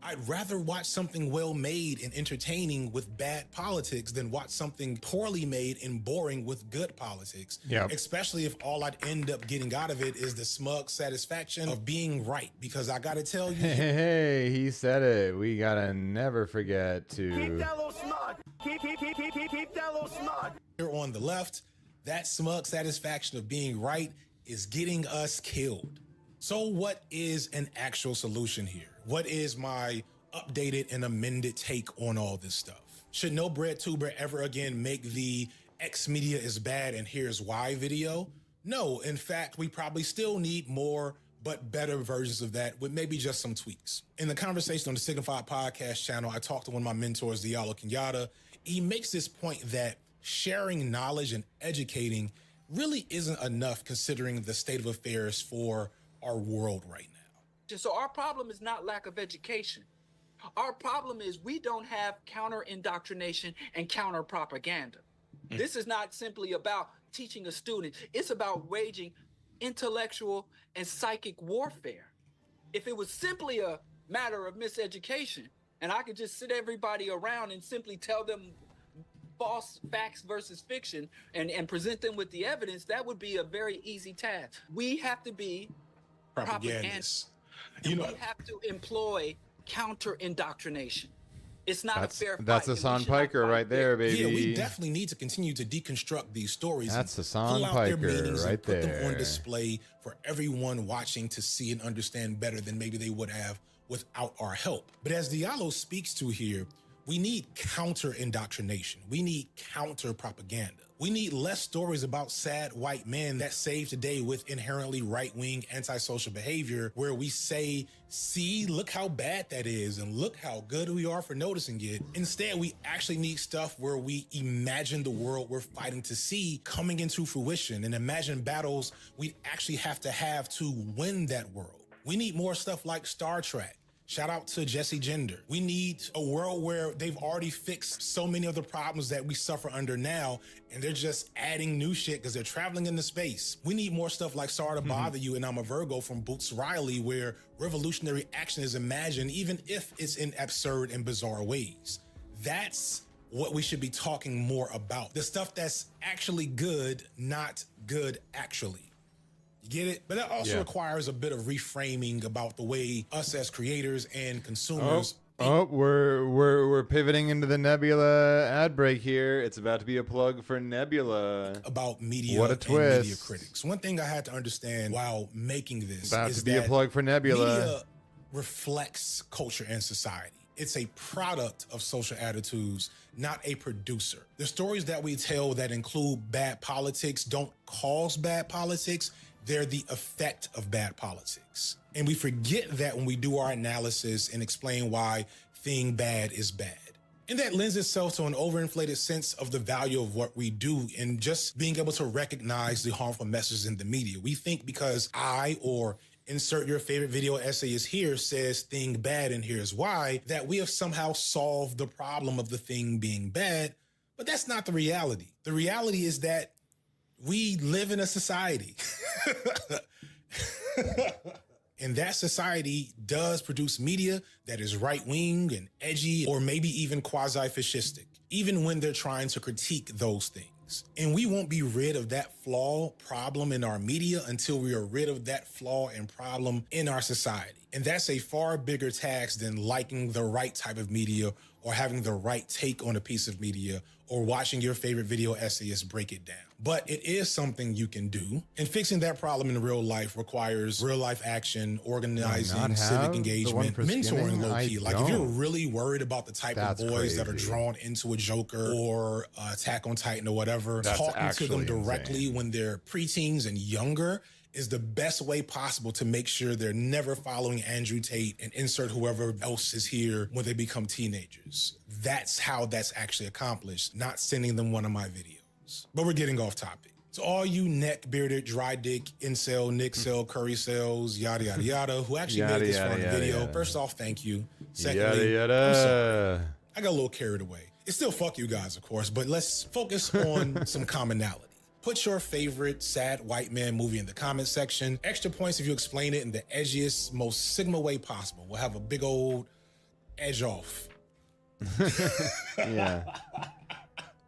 I'd rather watch something well made and entertaining with bad politics than watch something poorly made and boring with good politics. Yep. Especially if all I'd end up getting out of it is the smug satisfaction of being right. Because I gotta tell you, Hey, he said it. We gotta never forget to Keep that little smug. Keep that little smug. here on the left, that smug satisfaction of being right is getting us killed. So what is an actual solution here? What is my updated and amended take on all this stuff? Should no bread tuber ever again make the X media is bad and here's why video? No, in fact, we probably still need more but better versions of that with maybe just some tweaks. In the conversation on the Signified Podcast channel, I talked to one of my mentors, Diallo Kenyatta. He makes this point that sharing knowledge and educating really isn't enough considering the state of affairs for our world right now. So our problem is not lack of education. Our problem is we don't have counter indoctrination and counter propaganda. This is not simply about teaching a student. It's about waging intellectual and psychic warfare. If it was simply a matter of miseducation and I could just sit everybody around and simply tell them false facts versus fiction and present them with the evidence, that would be a very easy task. We have to be Propagandists. and we have to employ counter indoctrination. It's not a fair fight. That's Hassan Piker right there, baby. Yeah, we definitely need to continue to deconstruct these stories. That's and Hassan pull out their Piker meanings right and put them on there. display for everyone watching to see and understand better than maybe they would have without our help. But as Diallo speaks to here, we need counter indoctrination. We need counter propaganda. We need less stories about sad white men that save today with inherently right-wing antisocial behavior where we say, see, look how bad that is and look how good we are for noticing it. Instead, we actually need stuff where we imagine the world we're fighting to see coming into fruition and imagine battles we actually have to win that world. We need more stuff like Star Trek. Shout out to Jesse Gender. We need a world where they've already fixed so many of the problems that we suffer under now, and they're just adding new shit because they're traveling into space. We need more stuff like Sorry to Bother You and I'm a Virgo from Boots Riley, where revolutionary action is imagined, even if it's in absurd and bizarre ways. That's what we should be talking more about. The stuff that's actually good, not good actually. You get it? But that also requires a bit of reframing about the way us as creators and consumers. We're pivoting into the Nebula ad break here. It's about to be a plug for Nebula. About media What a and twist. media critics. One thing I had to understand while making this About is to be a that plug for Nebula. Media reflects culture and society. It's a product of social attitudes, not a producer. The stories that we tell that include bad politics don't cause bad politics. They're the effect of bad politics. And we forget that when we do our analysis and explain why thing bad is bad. And that lends itself to an overinflated sense of the value of what we do and just being able to recognize the harmful messages in the media. We think because I or insert your favorite video essayist here says thing bad and here's why, that we have somehow solved the problem of the thing being bad. But that's not the reality. The reality is that we live in a society. And that society does produce media that is right-wing and edgy or maybe even quasi-fascistic, even when they're trying to critique those things. And we won't be rid of that flaw problem in our media until we are rid of that flaw and problem in our society. And that's a far bigger task than liking the right type of media or having the right take on a piece of media or watching your favorite video essayist break it down. But it is something you can do. And fixing that problem in real life requires real life action, organizing, civic engagement, mentoring low-key. Like if you're really worried about the type of boys that are drawn into a Joker or Attack on Titan or whatever, talking to them directly when they're preteens and younger is the best way possible to make sure they're never following Andrew Tate and insert whoever else is here when they become teenagers. That's how that's actually accomplished, not sending them one of my videos. But we're getting off topic. To all you neck, bearded, dry dick, incel, Nickcel, curry cells, yada, yada, yada, who actually made this far in the video, first off, thank you. Secondly, I'm sorry. I got a little carried away. It's still fuck you guys, of course, but let's focus on some commonality. Put your favorite sad white man movie in the comment section. Extra points if you explain it in the edgiest, most Sigma way possible. We'll have a big old edge off. Yeah.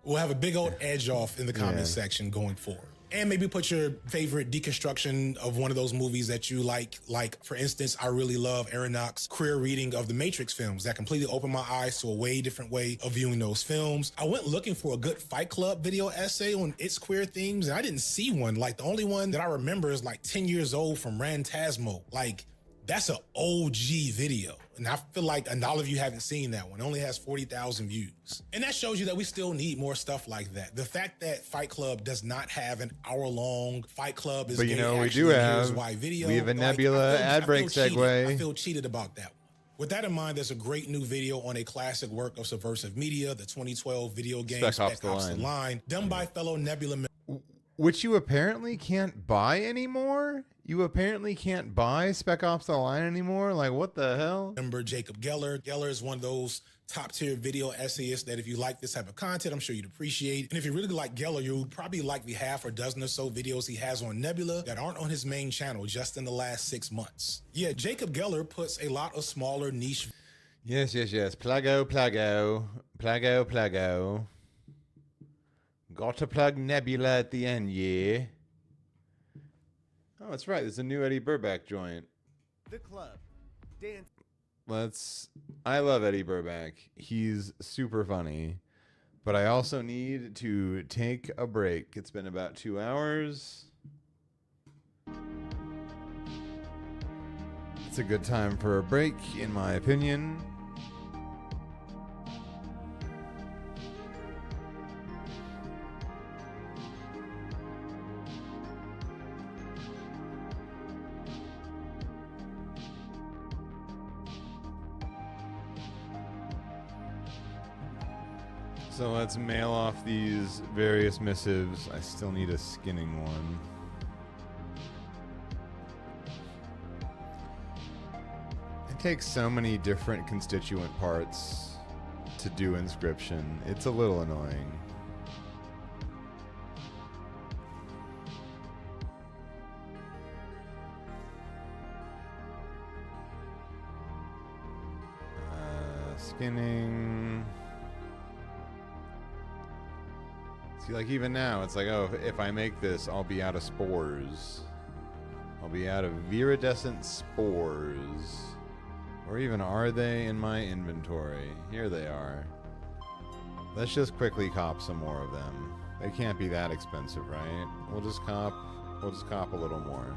We'll have a big old edge off in the comment section going forward. And maybe put your favorite deconstruction of one of those movies that you like. Like, for instance, I really love Aronofsky's queer reading of the Matrix films. That completely opened my eyes to a way different way of viewing those films. I went looking for a good Fight Club video essay on its queer themes, and I didn't see one. Like, the only one that I remember is like 10 years old from Rantasmo. Like, that's an OG video. And I feel like a lot of you haven't seen that one. It only has 40,000 views. And that shows you that we still need more stuff like that. The fact that Fight Club does not have an hour-long Fight Club is But you know, we actually do here's have, why video. we have a Like, Nebula ad break segue. I feel cheated about that one. With that in mind, there's a great new video on a classic work of subversive media, the 2012 video game Spec Ops: The Line, done by fellow Nebula which you apparently can't buy anymore? You apparently can't buy Spec Ops: The Line anymore? Like, what the hell? Remember Jacob Geller. Geller is one of those top-tier video essayists that if you like this type of content, I'm sure you'd appreciate. And if you really like Geller, you'll probably like the half or dozen or so videos he has on Nebula that aren't on his main channel just in the last 6 months. Yeah, Jacob Geller puts a lot of smaller niche... Yes. Plago. Got to plug Nebula at the end, yeah. Oh, that's right. There's a new Eddie Burback joint. The club. Dance. I love Eddie Burback. He's super funny. But I also need to take a break. It's been about 2 hours. It's a good time for a break, in my opinion. So let's mail off these various missives. I still need a skinning one. It takes so many different constituent parts to do inscription. It's a little annoying. Skinning. See, like even now, it's like, oh, if I make this, I'll be out of spores. I'll be out of viridescent spores. Or even are they in my inventory? Here they are. Let's just quickly cop some more of them. They can't be that expensive, right? We'll just cop a little more.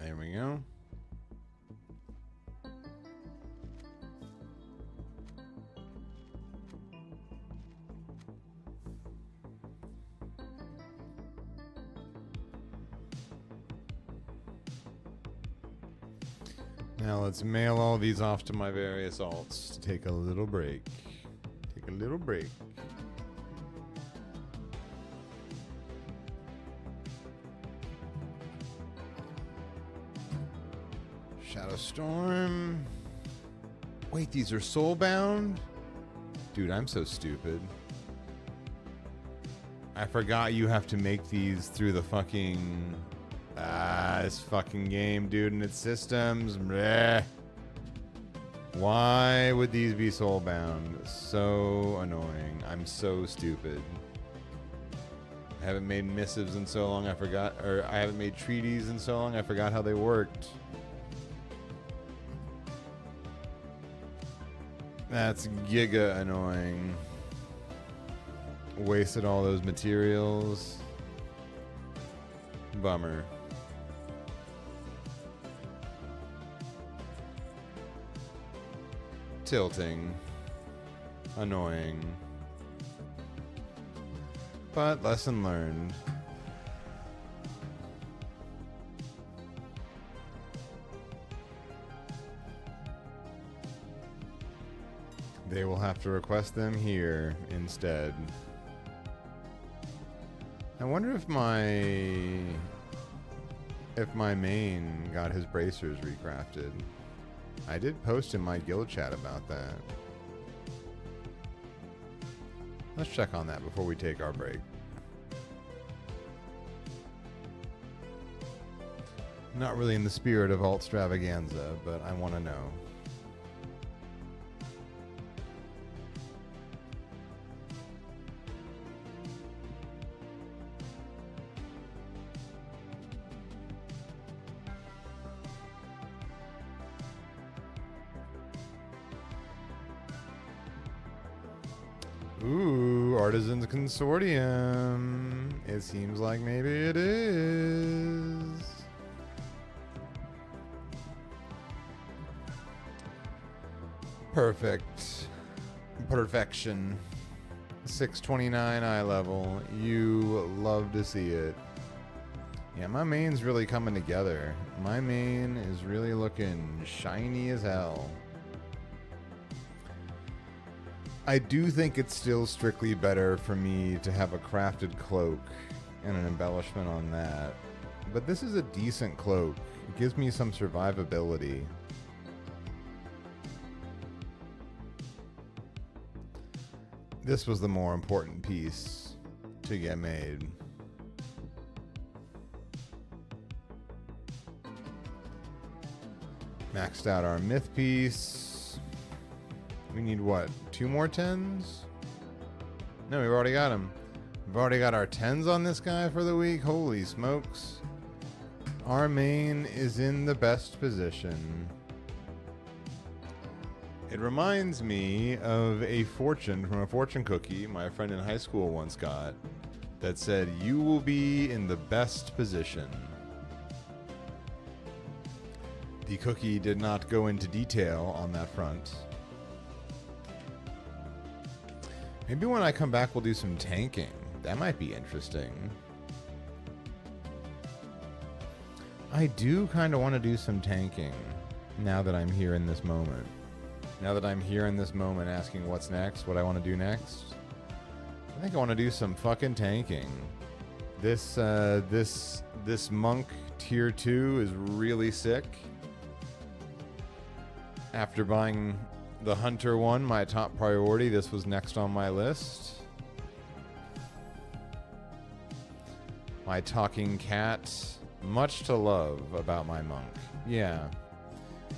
There we go. Now let's mail all these off to my various alts to take a little break. Take a little break. Shadow Storm. Wait, these are soulbound? Dude, I'm so stupid. I forgot you have to make these through the fucking... this fucking game, dude, and its systems. Bleh. Why would these be soulbound? So annoying. I'm so stupid. I haven't made missives in so long I forgot, or I haven't made treaties in so long I forgot how they worked. That's giga annoying. Wasted all those materials. Bummer. Tilting. Annoying. But lesson learned. They will have to request them here instead. I wonder if my main got his bracers recrafted. I did post in my guild chat about that. Let's check on that before we take our break. Not really in the spirit of alt extravaganza, but I want to know. Ooh, Artisans Consortium. It seems like maybe it is. Perfect. Perfection. 629 eye level. You love to see it. Yeah, my main's really coming together. My main is really looking shiny as hell. I do think it's still strictly better for me to have a crafted cloak and an embellishment on that. But this is a decent cloak. It gives me some survivability. This was the more important piece to get made. Maxed out our myth piece. We need what? 2 more 10s? No, we've already got them. We've already got our 10s on this guy for the week. Holy smokes. Our main is in the best position. It reminds me of a fortune from a fortune cookie my friend in high school once got that said, "You will be in the best position." The cookie did not go into detail on that front. Maybe when I come back, we'll do some tanking. That might be interesting. I do kind of want to do some tanking now that I'm here in this moment. Now that I'm here in this moment asking what's next, what I want to do next. I think I want to do some fucking tanking. This monk tier 2 is really sick. After buying the Hunter one, my top priority, this was next on my list. My talking cat, much to love about my monk. Yeah,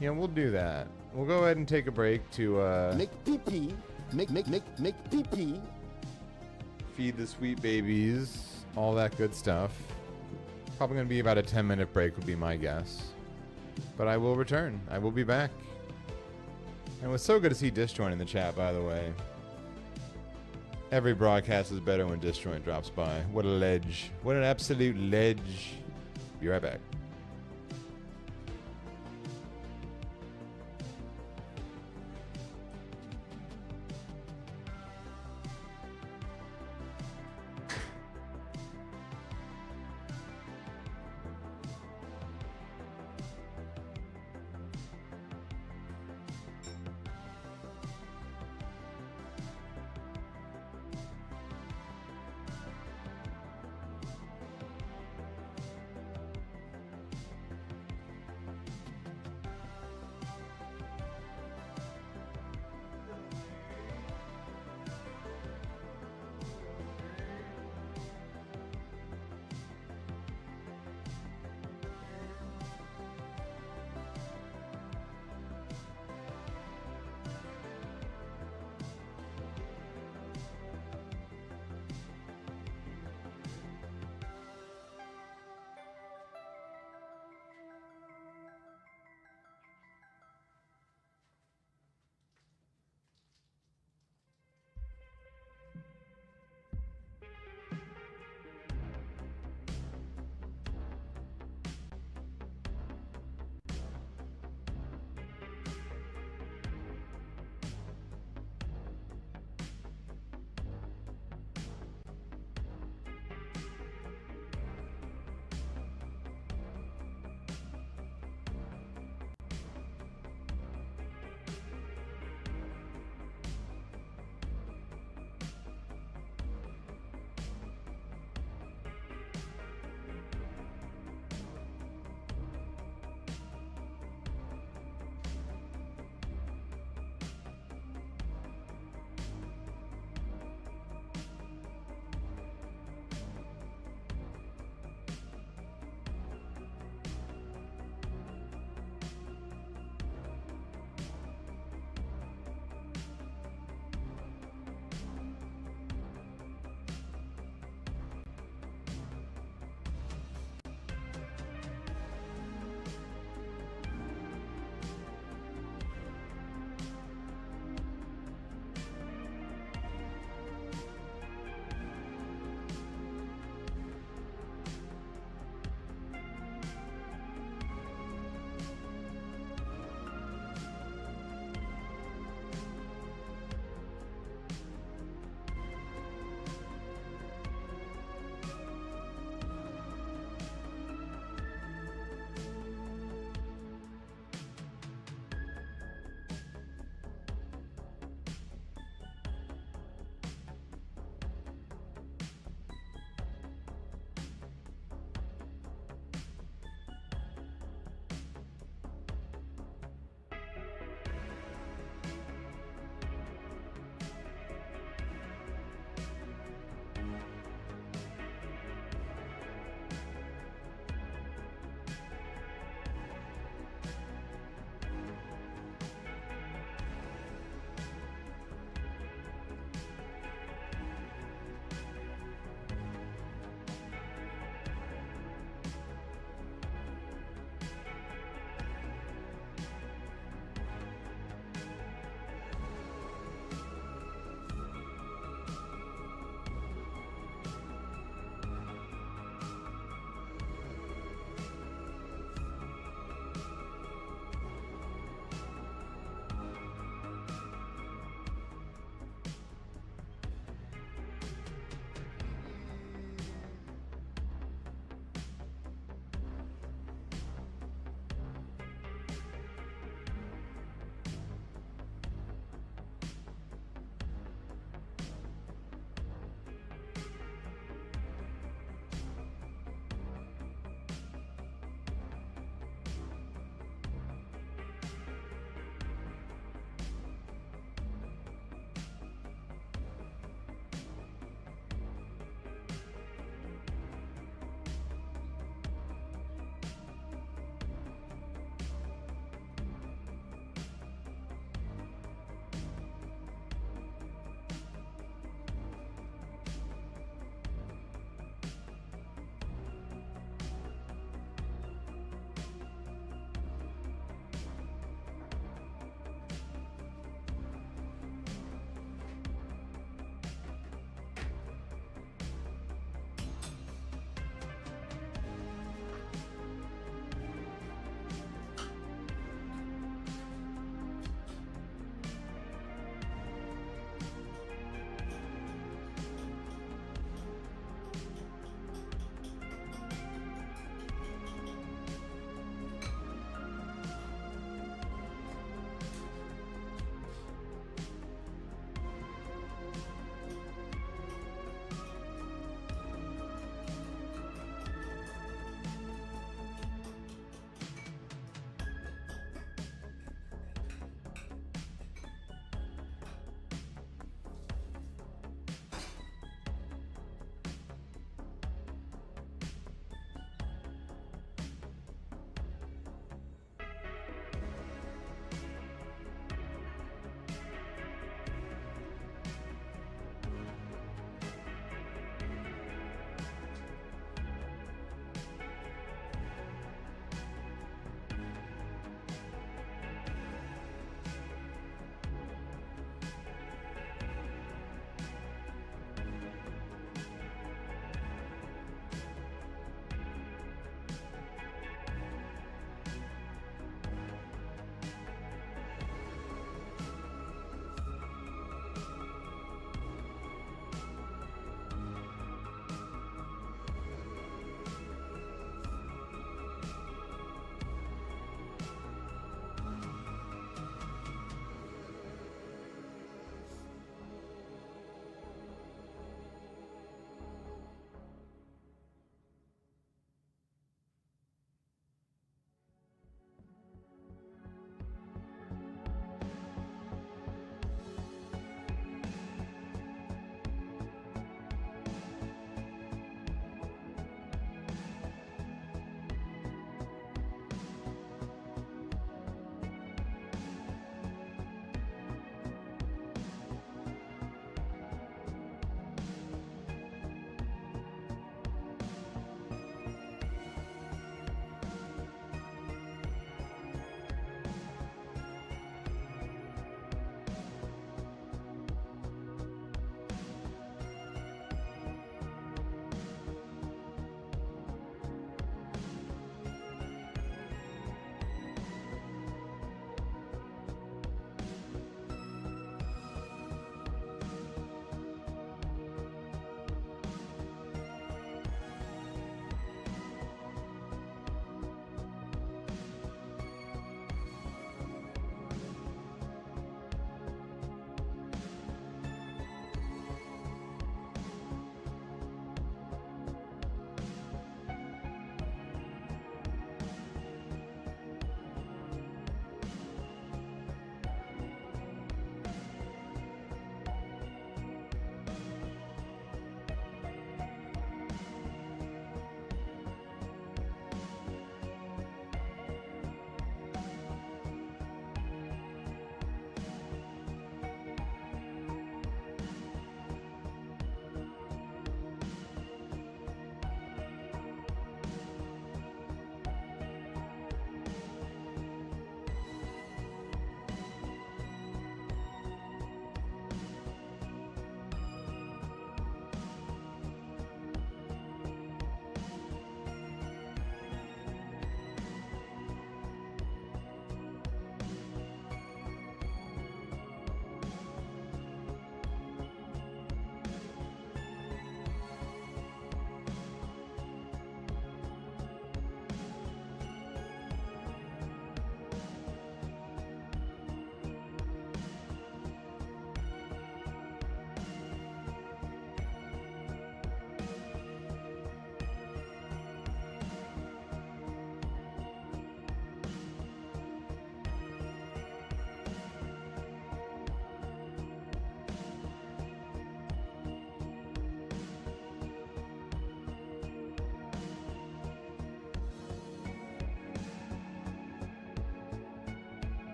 we'll do that. We'll go ahead and take a break to make pee-pee, make pee-pee. Feed the sweet babies, all that good stuff. Probably gonna be about a 10-minute break would be my guess. But I will return. I will be back. And it was so good to see Disjoint in the chat, by the way. Every broadcast is better when Disjoint drops by. What a ledge. What an absolute ledge. Be right back.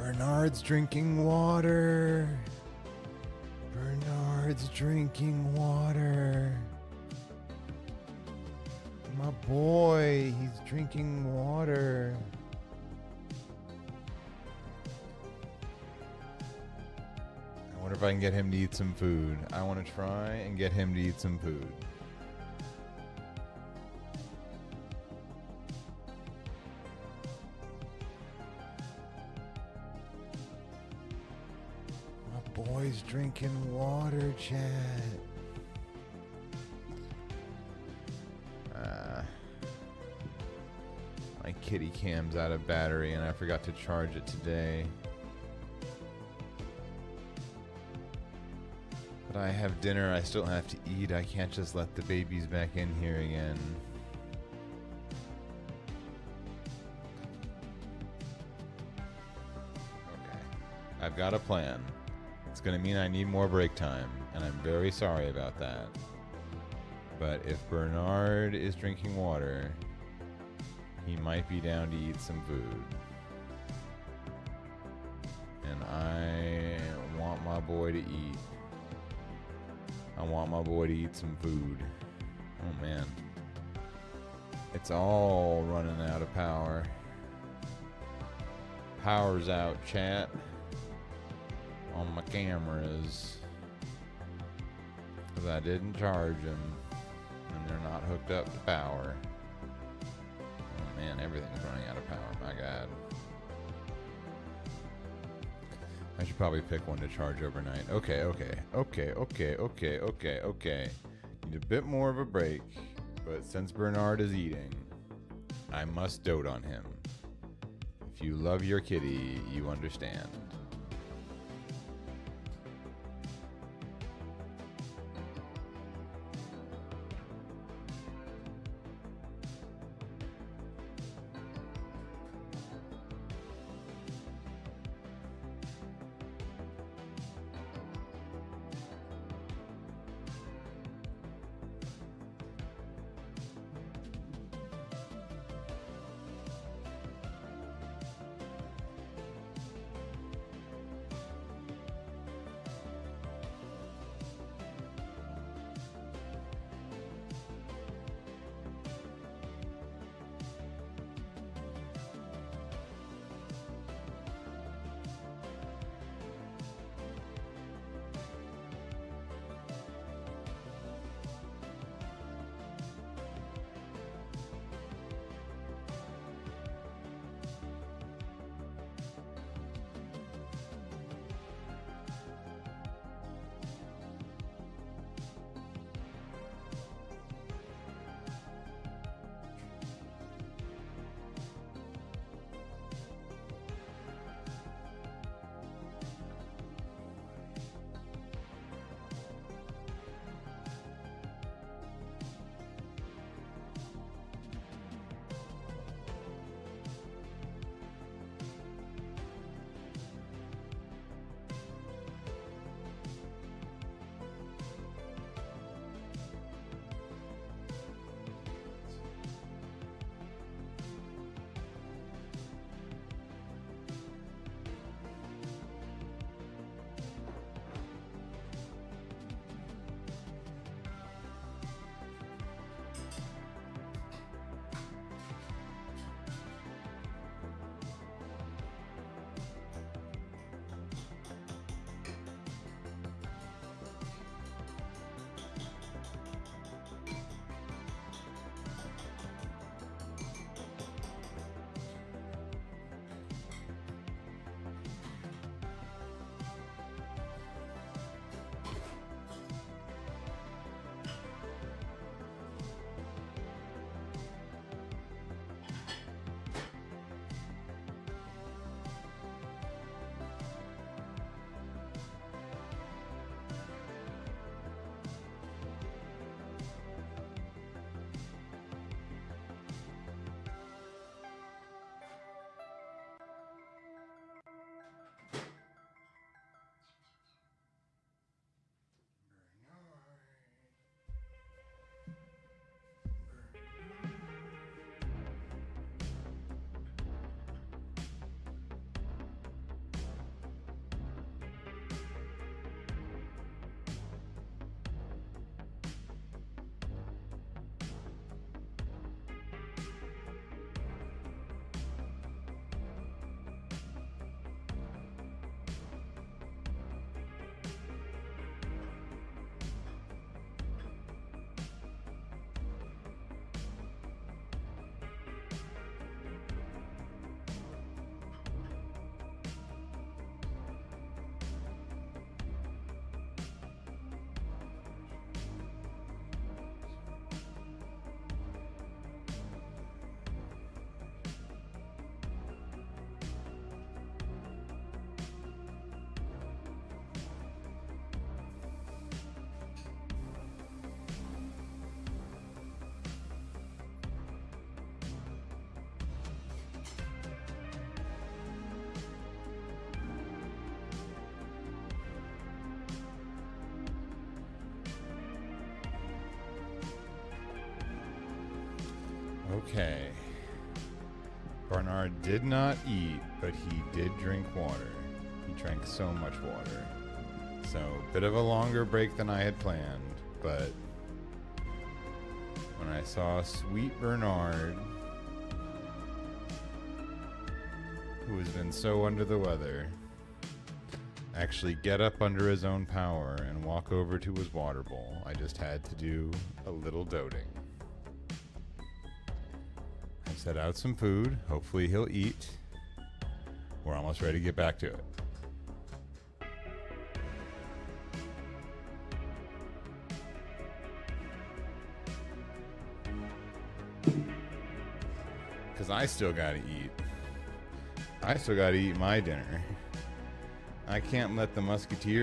Bernard's drinking water. Bernard's drinking water. My boy, he's drinking water. I wonder if I can get him to eat some food. I want to try and get him to eat some food. My boy's drinking water, chat. My kitty cam's out of battery and I forgot to charge it today. But I have dinner I still have to eat. I can't just let the babies back in here again. Okay. I've got a plan. It's gonna mean I need more break time, and I'm very sorry about that. But if Bernard is drinking water, he might be down to eat some food. And I want my boy to eat. I want my boy to eat some food. Oh man. It's all running out of power. Power's out, chat. On my cameras. Because I didn't charge them. And they're not hooked up to power. Oh man, everything's running out of power. My God. I should probably pick one to charge overnight. Okay. Need a bit more of a break. But since Bernard is eating, I must dote on him. If you love your kitty, you understand. Okay. Bernard did not eat, but he did drink water. He drank so much water. So, bit of a longer break than I had planned, but when I saw sweet Bernard, who has been so under the weather, actually get up under his own power and walk over to his water bowl, I just had to do a little doting. I set out some food. Hopefully he'll eat. We're almost ready to get back to it. Because I still gotta eat. I still gotta eat my dinner. I can't let the Musketeers